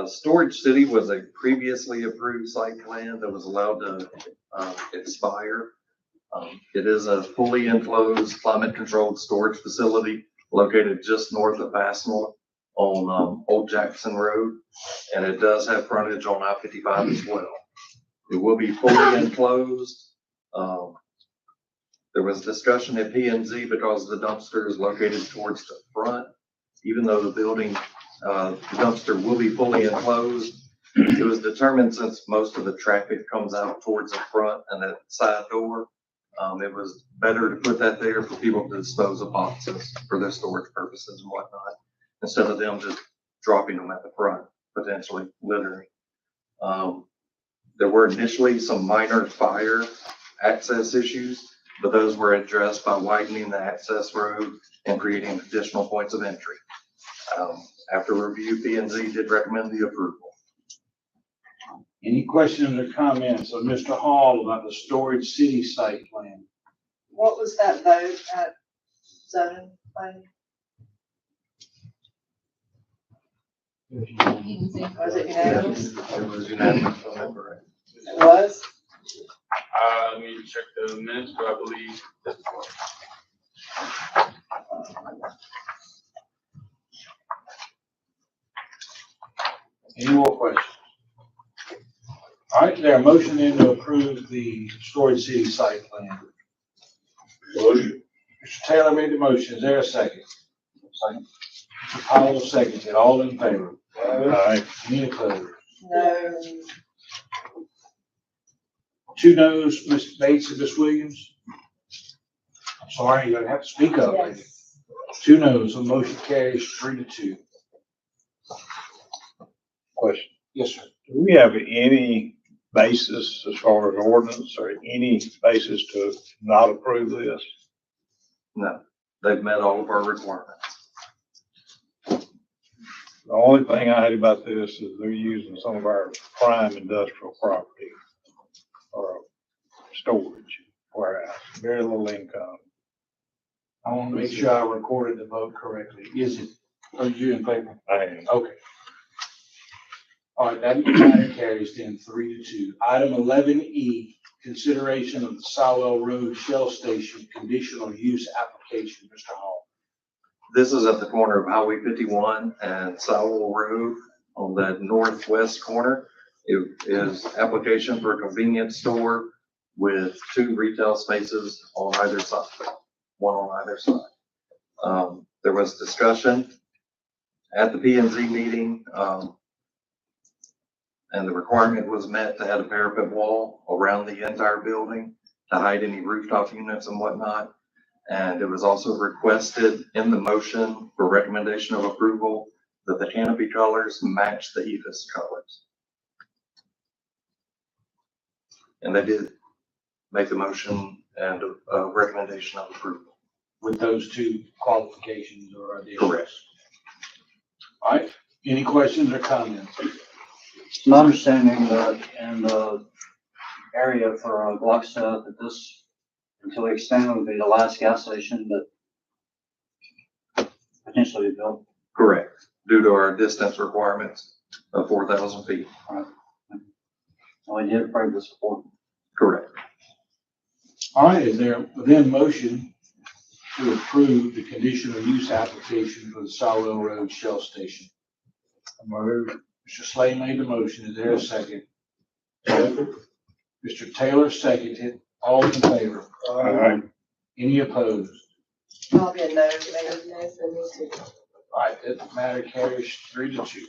Storage City was a previously approved site plan that was allowed to expire. It is a fully enclosed, climate-controlled storage facility located just north of Fastenal on Old Jackson Road, and it does have frontage on I-55 as well. It will be fully enclosed. There was discussion at P and Z because the dumpster is located towards the front, even though the building, the dumpster will be fully enclosed. It was determined since most of the traffic comes out towards the front and that side door, it was better to put that there for people to dispose of boxes for their storage purposes and whatnot, instead of them just dropping them at the front, potentially littering. There were initially some minor fire access issues, but those were addressed by widening the access road and creating additional points of entry. After review, P and Z did recommend the approval. Any questions or comments of Mr. Hall about the Storage City site plan? What was that vote at zoning planning? Was it unanimous? It was unanimous, if I'm correct. It was? Let me check the minutes, but I believe that's Any more questions? All right, there a motion then to approve the Storage City site plan. Motion. Mr. Taylor made the motion. Is there a second? Second. Mr. Powell seconds it. All in favor? Aye. Any opposed? No. 2 noes, Ms. Bates and Ms. Williams. I'm sorry, you're gonna have to speak up, lady. Yes. 2 noes, the motion carries 3-2. Question. Yes, sir. Do we have any basis as far as ordinance or any basis to not approve this? No, they've met all of our requirements. The only thing I hate about this is they're using some of our prime industrial property for storage, warehouse, very little income. I want to make sure I recorded the vote correctly. Is it, are you in favor? I am. Okay. All right, that matter carries then 3-2. Item 11E, consideration of the Sowell Road Shell Station conditional use application, Mr. Hall. This is at the corner of Highway 51 and Sowell Road on that northwest corner. It is application for a convenience store with 2 retail spaces on either side, one on either side. There was discussion at the P and Z meeting, and the requirement was met to have a parapet wall around the entire building to hide any rooftop units and whatnot. And it was also requested in the motion for recommendation of approval that the canopy colors match the EFS colors. And they did make the motion and a recommendation of approval. With those 2 qualifications or additions? Correct. All right, any questions or comments? It's my understanding that in the area for Gluckstadt, that this, until we expand, would be the last gas station that potentially be built. Correct, due to our distance requirements of 4,000 feet. And we did approve this before. Correct. All right, is there then motion to approve the conditional use application for the Sowell Road Shell Station? Mr. Slay made the motion. Is there a second? Mr. Taylor seconded. All in favor? Aye. Any opposed? I'll be a no, maybe. All right, that matter carries 3-2.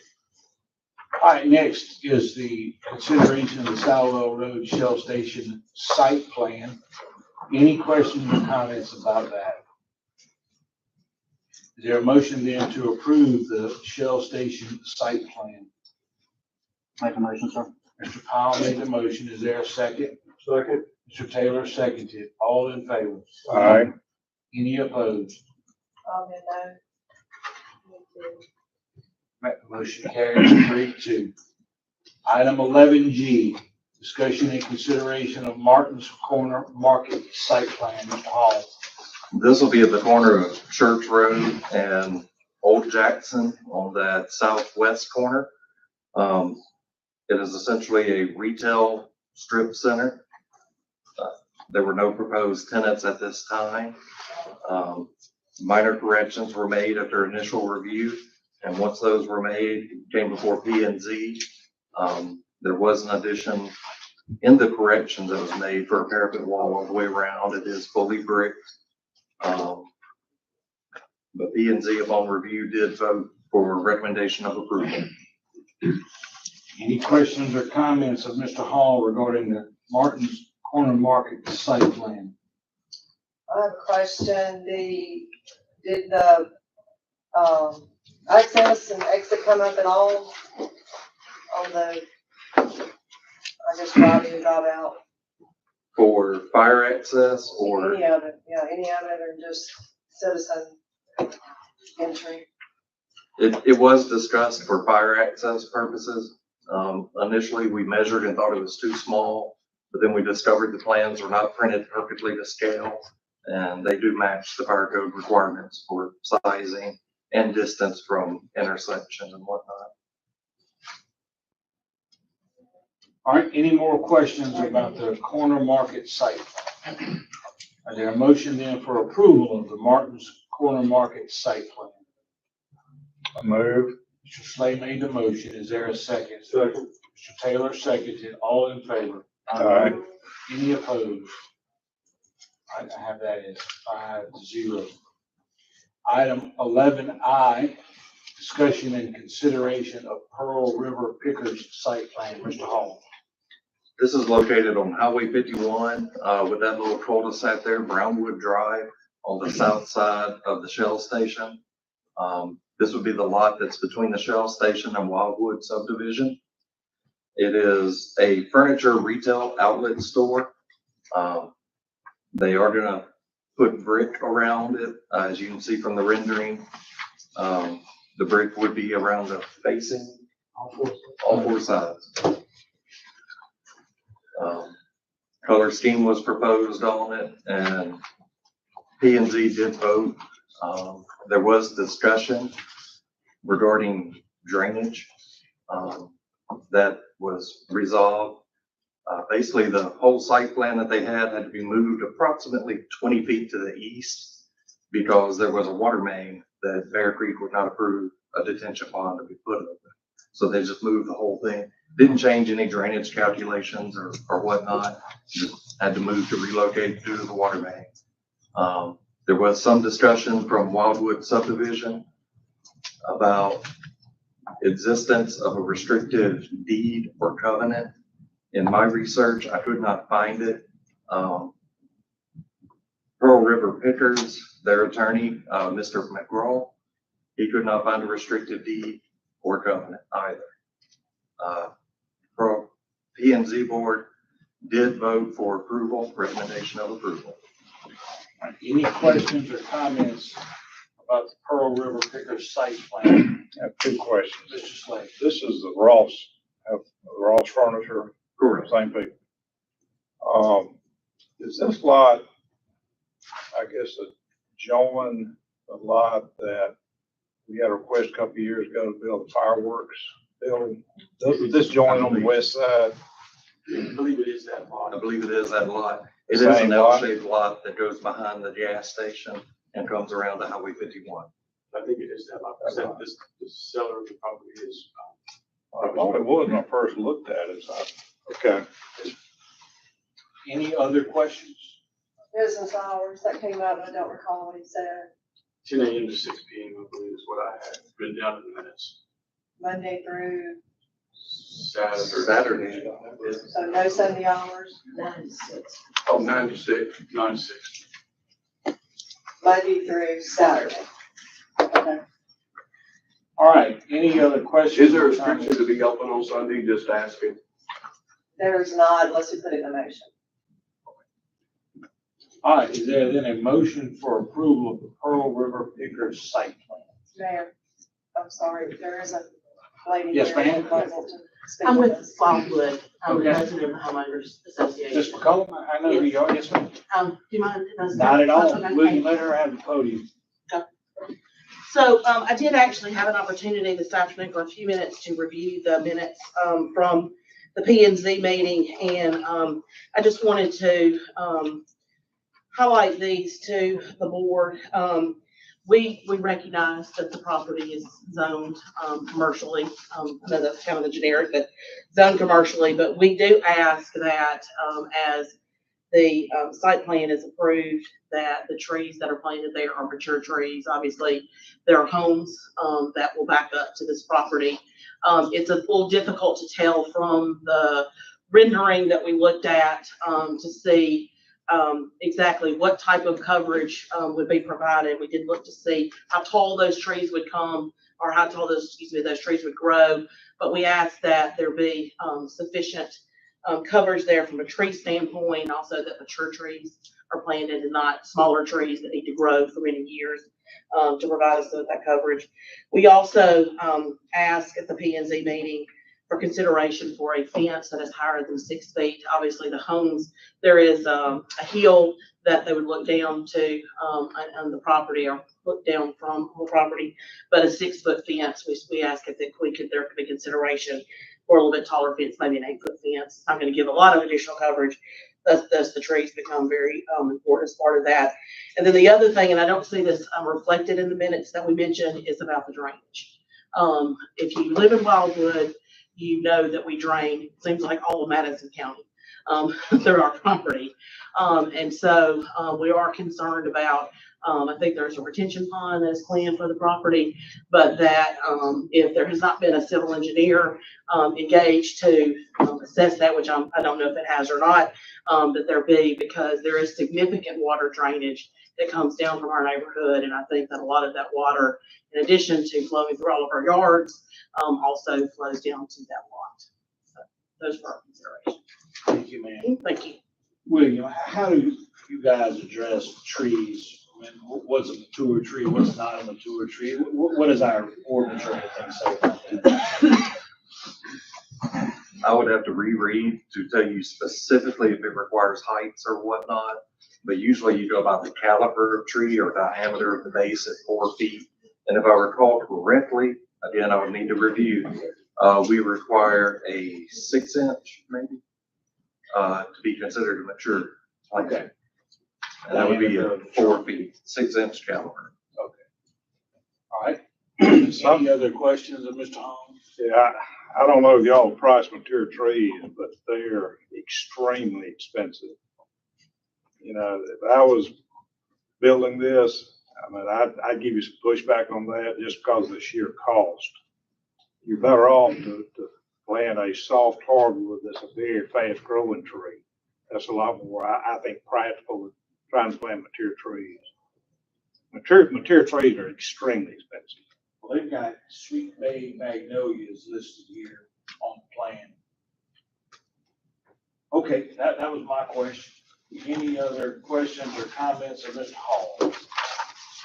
All right, next is the consideration of the Sowell Road Shell Station site plan. Any questions or comments about that? Is there a motion then to approve the Shell Station site plan? Make a motion, sir. Mr. Powell made the motion. Is there a second? Second. Mr. Taylor seconded. All in favor? Aye. Any opposed? I'll be a no. Motion carries 3-2. Item 11G, discussion and consideration of Martin's Corner Market site plan. Mr. Hall. This will be at the corner of Church Road and Old Jackson on that southwest corner. It is essentially a retail strip center. There were no proposed tenants at this time. Minor corrections were made after initial review, and once those were made, it came before P and Z. There was an addition in the corrections that was made for a parapet wall all the way around. It is fully bricked. But P and Z upon review did vote for recommendation of approval. Any questions or comments of Mr. Hall regarding the Martin's Corner Market site plan? I have a question. Did the, access and exit come up at all on the, I guess, drive in, drive out? For fire access or? Any of it, yeah, any of it, or just citizen entry. It was discussed for fire access purposes. Initially, we measured and thought it was too small, but then we discovered the plans were not printed perfectly to scale, and they do match the fire code requirements for sizing and distance from intersections and whatnot. All right, any more questions about the corner market site? Is there a motion then for approval of the Martin's Corner Market site plan? Move. Mr. Slay made the motion. Is there a second? Second. Mr. Taylor seconded. All in favor? Aye. Any opposed? All right, I have that as 5-0. Item 11I, discussion and consideration of Pearl River Pickers site plan. Mr. Hall. This is located on Highway 51, with that little cul-de-sac there, Brownwood Drive, on the south side of the Shell station. This would be the lot that's between the Shell station and Wildwood subdivision. It is a furniture retail outlet store. They are gonna put brick around it, as you can see from the rendering. The brick would be around the facing, all four sides. Color scheme was proposed on it, and P&Z did vote. There was discussion regarding drainage that was resolved. Basically, the whole site plan that they had to be moved approximately 20 feet to the east because there was a water main that Bear Creek would not approve a detention pond to be put over. So they just moved the whole thing. Didn't change any drainage calculations or whatnot. Just had to move to relocate due to the water main. There was some discussion from Wildwood subdivision about existence of a restrictive deed or covenant. In my research, I could not find it. Pearl River Pickers, their attorney, Mr. McGraw, he could not find a restrictive deed or covenant either. P&Z board did vote for approval, recommendation of approval. Any questions or comments about the Pearl River Pickers site plan? I have two questions. Mr. Slade. This is the Ross Furniture. Correct. Same people. Is this lot, I guess, join the lot that we had a request a couple of years ago to build a fireworks building? Does this join on the west side? I believe it is that lot. I believe it is that lot. It is Same an lot? L-shaped lot that goes behind the gas station and comes around to Highway 51. I think it is that lot. This seller of the property is. I thought it was when I first looked at it. Okay. Any other questions? Business hours, that came out, but I don't recall what he said. 10 a.m. to 6 p.m. I believe is what I had written down in the minutes. Monday through, Saturday. so no 70 hours, 9 to 6. Oh, 9 to 6, 9 to 6. Monday through Saturday. Okay. All right, any other questions? Is there a restriction to be open on Sunday? Just asking. There's not, unless you put it in a motion. All right, is there then a motion for approval of the Pearl River Pickers site plan? Mayor, I'm sorry, there is a lady. Yes, here ma'am. who would like to speak I'm on with this. Wildwood. I'm the Okay. president of the Homeowners Ms. Association. McCollum, I know who you are, yes, ma'am. Do you mind if I start? Not at all. Okay, Will thank you let her have the podium? So I did actually have an opportunity this afternoon for a few minutes to review the minutes from the P&Z meeting, and I just wanted to highlight these to the board. We recognize that the property is zoned commercially. I know that's kind of the generic, but zoned commercially, but we do ask that as the site plan is approved, that the trees that are planted there are mature trees. Obviously, there are homes that will back up to this property. It's a little difficult to tell from the rendering that we looked at to see exactly what type of coverage would be provided. We did look to see how tall those trees would come, or how tall those trees would grow. But we asked that there be sufficient coverage there from a tree standpoint, also that mature trees are planted and not smaller trees that need to grow for many years, to provide us with that coverage. We also, asked at the P and Z meeting for consideration for a fence that is higher than 6 feet. Obviously, the homes, there is, a hill that they would look down to, on the property, or look down from the property, but a 6-foot fence, we asked if there could be consideration for a little bit taller fence, maybe an 8-foot fence. I'm gonna give a lot of additional coverage, thus the trees become very, important as part of that. And then the other thing, and I don't see this, reflected in the minutes that we mentioned, is about the drainage. If you live in Wildwood, you know that we drain, seems like all of Madison County, through our property. And so, we are concerned about, I think there's a retention pond that's planned for the property, but that, if there has not been a civil engineer, engaged to, assess that, which I don't know if it has or not, that there be, because there is significant water drainage that comes down from our neighborhood. And I think that a lot of that water, in addition to flowing through all of our yards, also flows down to that lot. So those are our considerations. Thank you, ma'am. Thank you. William, how do you guys address trees? I mean, what's a mature tree? What's not a mature tree? What does our ordinance or anything say about that? I would have to reread to tell you specifically if it requires heights or whatnot, but usually you go by the caliper of tree or diameter of the base at 4 feet. And if I recall correctly, again, I would need to review, we require a 6-inch maybe, to be considered a mature plant. Okay. And that would be a 4 feet, 6-inch caliper. Okay. All right. Any other questions of Mr. Holmes? Yeah, I don't know if y'all price mature trees, but they're extremely expensive. You know, if I was building this, I mean, I'd give you some pushback on that just because of the sheer cost. You're better off to plant a soft hardwood that's a very fast growing tree. That's a lot more, I think, practical than trying to plant mature trees. Mature trees are extremely expensive. Well, they've got sweet bay magnolias listed here on the plan. Okay, that was my question. Any other questions or comments of Mr. Hall?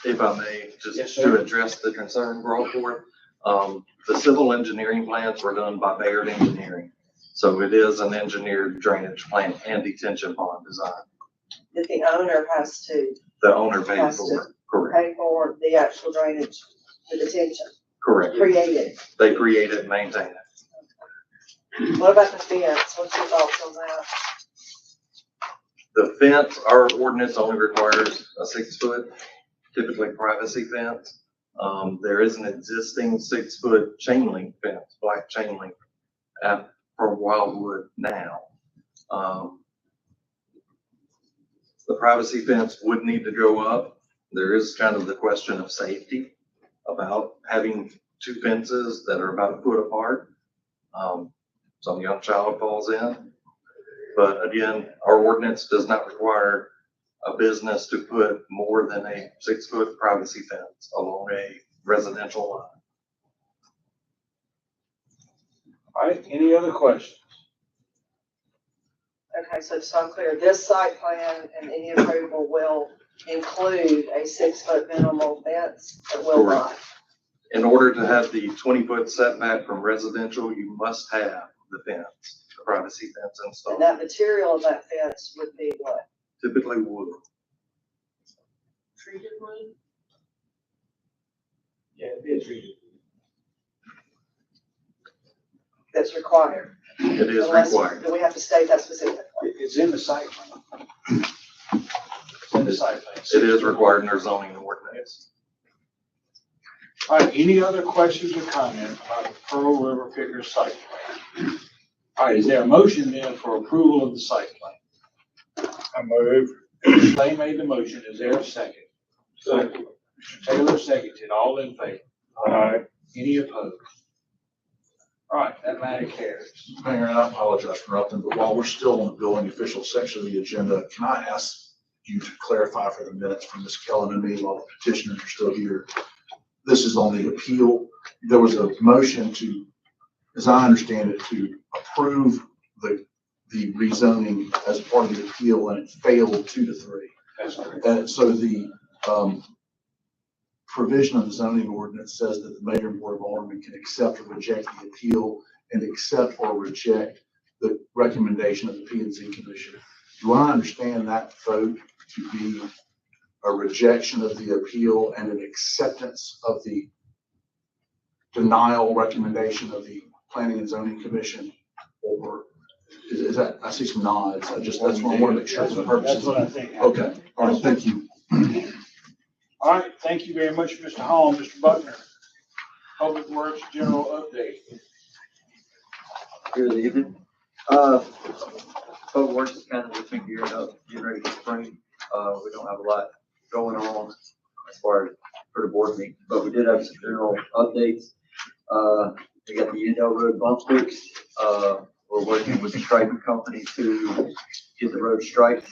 If I may, just Yes, to sir. address the concern brought forth, the civil engineering plans were done by Baird Engineering. So it is an engineered drainage plan and detention pond design. That the owner has to The owner paid Has for to. it, correct, pay for the actual drainage, the detention, correct. create it. They create it and maintain it. What about the fence? What's your thoughts on that? The fence, our ordinance only requires a 6-foot, typically privacy fence. There is an existing 6-foot chain link fence, black chain link for Wildwood now. The privacy fence would need to go up. There is kind of the question of safety about having 2 fences that are about a foot apart. Some young child falls in. But again, our ordinance does not require a business to put more than a 6-foot privacy fence along a residential line. All right, any other questions? Okay, so just so I'm clear, this site plan and any approval will include a 6-foot minimal fence, it will not. In order to have the 20-foot setback from residential, you must have the fence, the privacy fence And installed. that material of that fence would be what? Typically wood. Treated wood? Yeah, it is treated. That's required. It is Unless- required. Do we have to state that specifically? It's in the site plan. It's in the site plan. It is required in our zoning ordinance. All right, any other questions or comments about the Pearl River Picker site plan? All right, is there a motion then for approval of the site plan? I move. Mr. Clay made the motion. Is there a second? Second. Mr. Taylor seconded. All in favor? Aye. Any opposed? All right, that matter carries. Mayor, and I apologize for interrupting, but while we're still on the building official section of the agenda, can I ask you to clarify for the minutes from Ms. Kellen and me while the petitioners are still here? This is on the appeal. There was a motion to, as I understand it, to approve the the rezoning as part of the appeal, and it failed 2-3. That's correct. And so the, provision of the zoning ordinance says that the mayor and board of aldermen can accept or reject the appeal and accept or reject the recommendation of the P and Z commission. Do I understand that vote to be a rejection of the appeal and an acceptance of the denial recommendation of the planning and zoning commission? Or is that, I see some nods. That's what I want to make sure for the purposes. That's what I think. Okay, all right, thank you. All right, thank you very much, Mr. Hall. Mr. Buckner, Public Works General Update. Good evening. Public Works is kind of just been geared up, getting ready for spring. We don't have a lot going on as far as for the board meeting, but we did have some general updates. We got the Endell Road bump fixed. We're working with the striping company to get the road striped.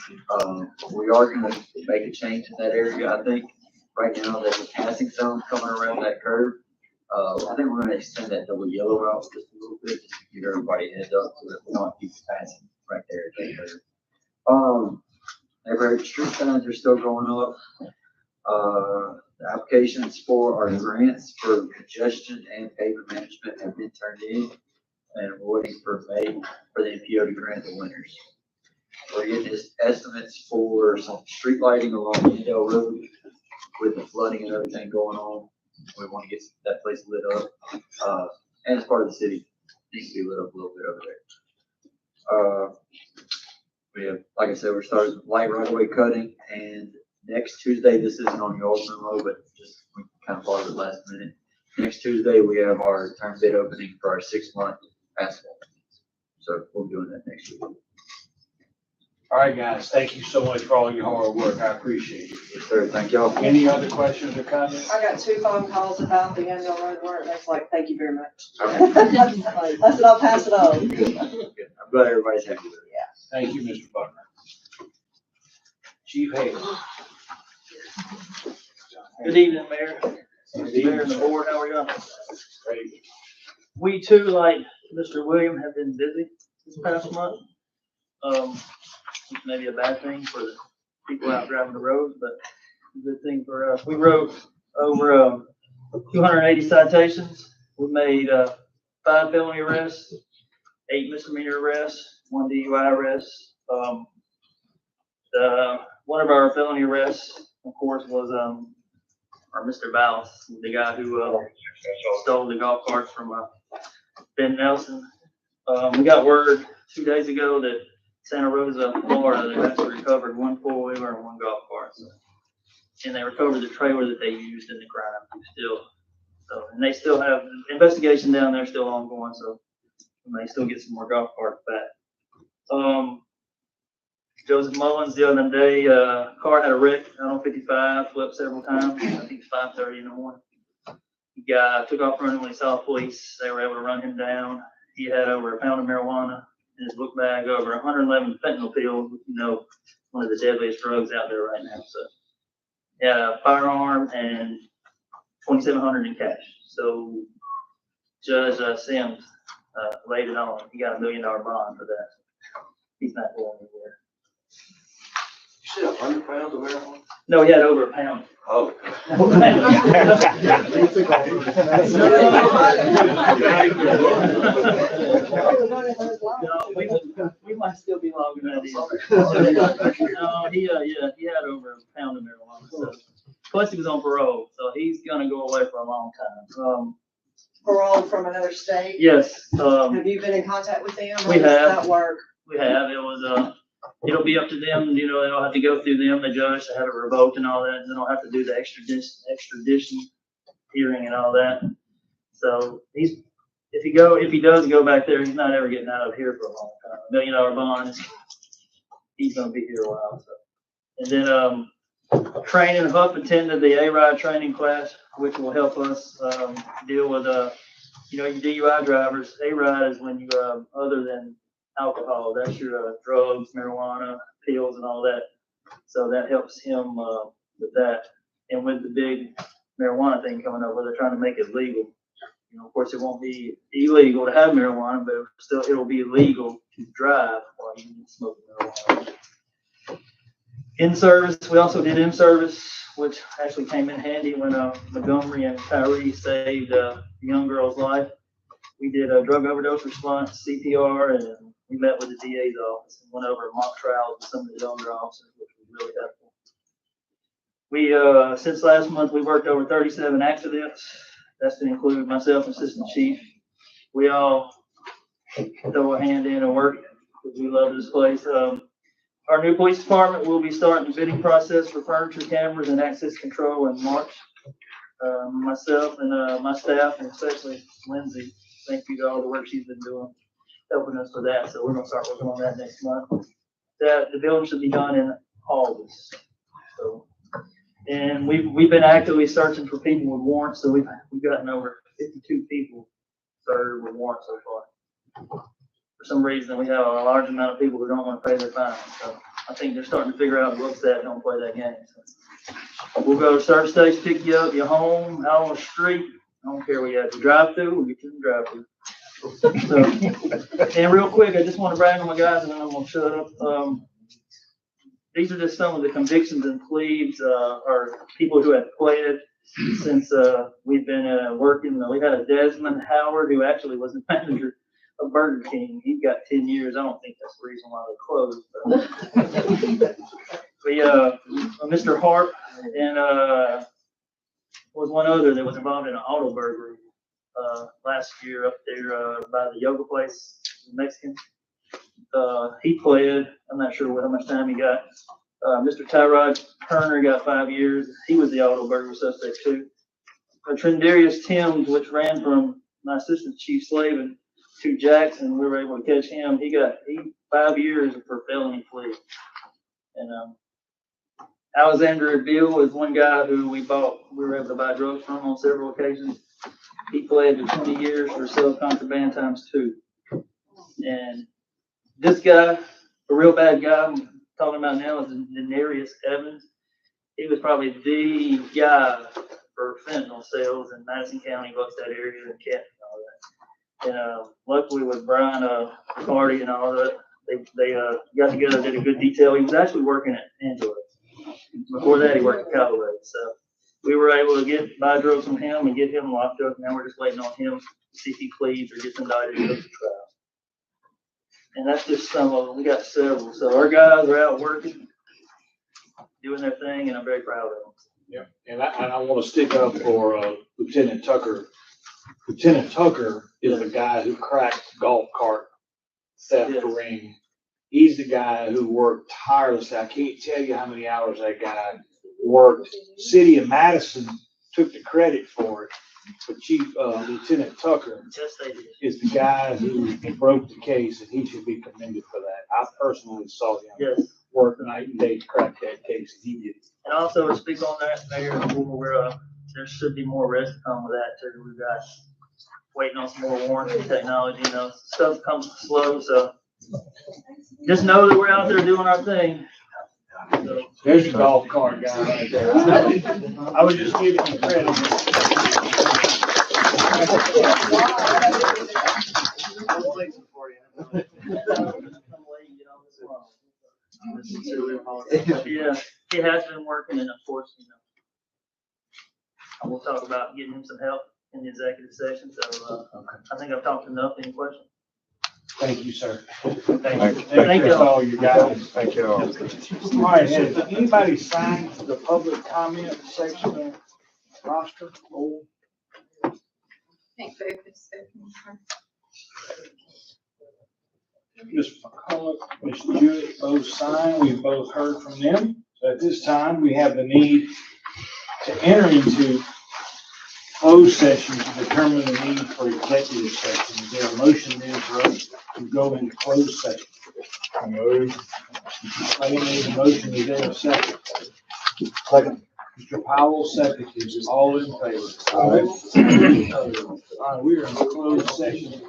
We are going to make a change in that area. I think right now there's a passing zone coming around that curve. I think we're going to extend that double yellow route just a little bit, just to give everybody a heads up so that we don't keep passing right there at that curve. Every street signs are still going up. The applications for our grants for congestion and pavement management have been turned in, and we're waiting for May for the NPO to grant the winners. We're getting estimates for some street lighting along Endell Road with the flooding and everything going on. We want to get that place lit up, and as part of the city, it needs to be lit up a little bit over there. We have, like I said, we're starting light right away cutting, and next Tuesday, this isn't on the Alderman memo, but just we kind of followed it last minute. Next Tuesday, we have our term bid opening for our 6-month asphalt. So we'll be doing that next week. All right, guys, thank you so much for all your hard work. I appreciate it. Yes, sir. Thank y'all. Any other questions or comments? I got 2 phone calls about the Endell Road work, and it's like, thank you very much. I said, I'll pass it on. Good. I'm glad everybody's happy with it. Thank you, Mr. Buckner. Chief Hale. Good evening, Mayor. Mayor and the board, how are you? We too, like Mr. William, have been busy this past month. Maybe a bad thing for the people out driving the roads, but a good thing for us. We wrote over 280 citations. We made 5 felony arrests, 8 misdemeanor arrests, 1 DUI arrest. One of our felony arrests, of course, was our Mr. Ballas, the guy who stole the golf cart from Ben Nelson. We got word 2 days ago that Santa Rosa, Florida, they actually recovered 1 4-wheeler and 1 golf cart. And they recovered the trailer that they used in the crime still. So, and they still have investigation down there still ongoing, so we may still get some more golf carts back. Joseph Mullins the other day, car had a wreck out on 55, flipped several times. I think it's 5:30 in the morning. The guy took off running when he saw police. They were able to run him down. He had over a pound of marijuana in his book bag, over 111 fentanyl pills, one of the deadliest drugs out there right now. So he had a firearm and $2,700 in cash. So Judge Sims laid it on. He got $1 million bond for that. He's not going anywhere. You said 100 pounds of marijuana? No, he had over a pound. Oh. We might still be longer than that. No, he had over a pound of marijuana. So. Plus, he was on parole, so he's gonna go away for a long time. Parole from another state? Yes. Have you been in contact with them? We have. How does that work? We have. It was it'll be up to them. They'll have to go through them, the judge, to have it revoked and all that. And then they'll have to do the extradition hearing and all that. So if he does go back there, he's not ever getting out of here for a long time. $1 million bond. He's gonna be here a while. So. And then training, Huff attended the A-Ride training class, which will help us deal with your DUI drivers. A-Ride is when you other than alcohol, that's your drugs, marijuana, pills, and all that. So that helps him with that. And with the big marijuana thing coming up, where they're trying to make it legal, of course, it won't be illegal to have marijuana, but it'll be illegal to drive while smoking marijuana. In service, we also did in service, which actually came in handy when Montgomery and Tyree saved a young girl's life. We did a drug overdose response, CPR, and we met with the DA's office and went over mock trials with some of the younger officers, which was really helpful. We, since last month, we worked over 37 accidents. That's to include myself and Assistant Chief. We all throw a hand in and work because we love this place. Our new police department will be starting the bidding process for furniture, cameras, and access control in March. Myself and my staff, and especially Lindsay, thank you to all the work she's been doing, helping us with that. So we're gonna start working on that next month. The building should be done in August. So, and we've been actively searching for people with warrants. So we've gotten over 52 people served with warrants so far. For some reason, we have a large amount of people who don't want to pay their fines. So I think they're starting to figure out what's that, don't play that game. So we'll go to service station, pick you up, your home, out on the street. I don't care where you have to drive through, we'll get you to drive through. So, and real quick, I just want to brag on my guys and then I'm going to shut up. These are just some of the convictions and pleas, or people who have pled since we've been working. We had a Desmond Howard who actually was the manager of Burger King. He got 10 years. I don't think that's the reason why they closed. But Mr. Hart and was one other that was involved in an auto burglary last year up there by the yoga place, Mexican. He pled. I'm not sure how much time he got. Mr. Tyrod Turner got 5 years. He was the auto burglary suspect too. Trendarius Timms, which ran from my assistant Chief Slavin to Jackson, we were able to catch him. He got 5 years for felony plea. And Alexander Bill is one guy who we were able to buy drugs from on several occasions. He pled to 20 years for self-contraband ×2. And this guy, a real bad guy I'm talking about now, is Denarius Evans. He was probably the guy for fentanyl sales in Madison County, Buckstead area, and Canton and all that. And luckily with Brian Ricardi and all that, they got together, did a good detail. He was actually working at Angela. Before that, he worked at Callaway. So we were able to buy drugs from him and get him locked up. Now we're just waiting on him to see if he pleads or gets indicted and goes to trial. And that's just some of them. We got several. So our guys are out working, doing their thing, and I'm very proud of them. Yeah, and I want to stick up for Lieutenant Tucker. Lieutenant Tucker is the guy who cracked golf cart theft ring. He's the guy who worked tirelessly. I can't tell you how many hours that guy worked. City of Madison took the credit for it, but Lieutenant Tucker is the guy who broke the case, and he should be commended for that. I personally saw him work night and day to crack that case, and he did. And also to speak on that, Mayor, there should be more arrests to come with that too. We've got waiting on some more warrants and technology. You know, stuff comes slow, so just know that we're out there doing our thing. So, there's your golf cart guy right there. I was just giving him credit. Yeah, he has been working, and of course, I will talk about getting him some help in the executive session. So I think I've talked enough. Any questions? Thank you, sir. Thank you all you guys. Thank you all. All right, has anybody signed the public comment section roster? Oh. Thank you. Ms. McCullough, Ms. Jewett, both signed. We've both heard from them. So at this time, we have the need to enter into closed session to determine the need for executive session. Is there a motion then for us to go into closed session? I move. I made a motion. Is there a second? Second. Mr. Powell, second. Is all in favor? All right, we are in closed session.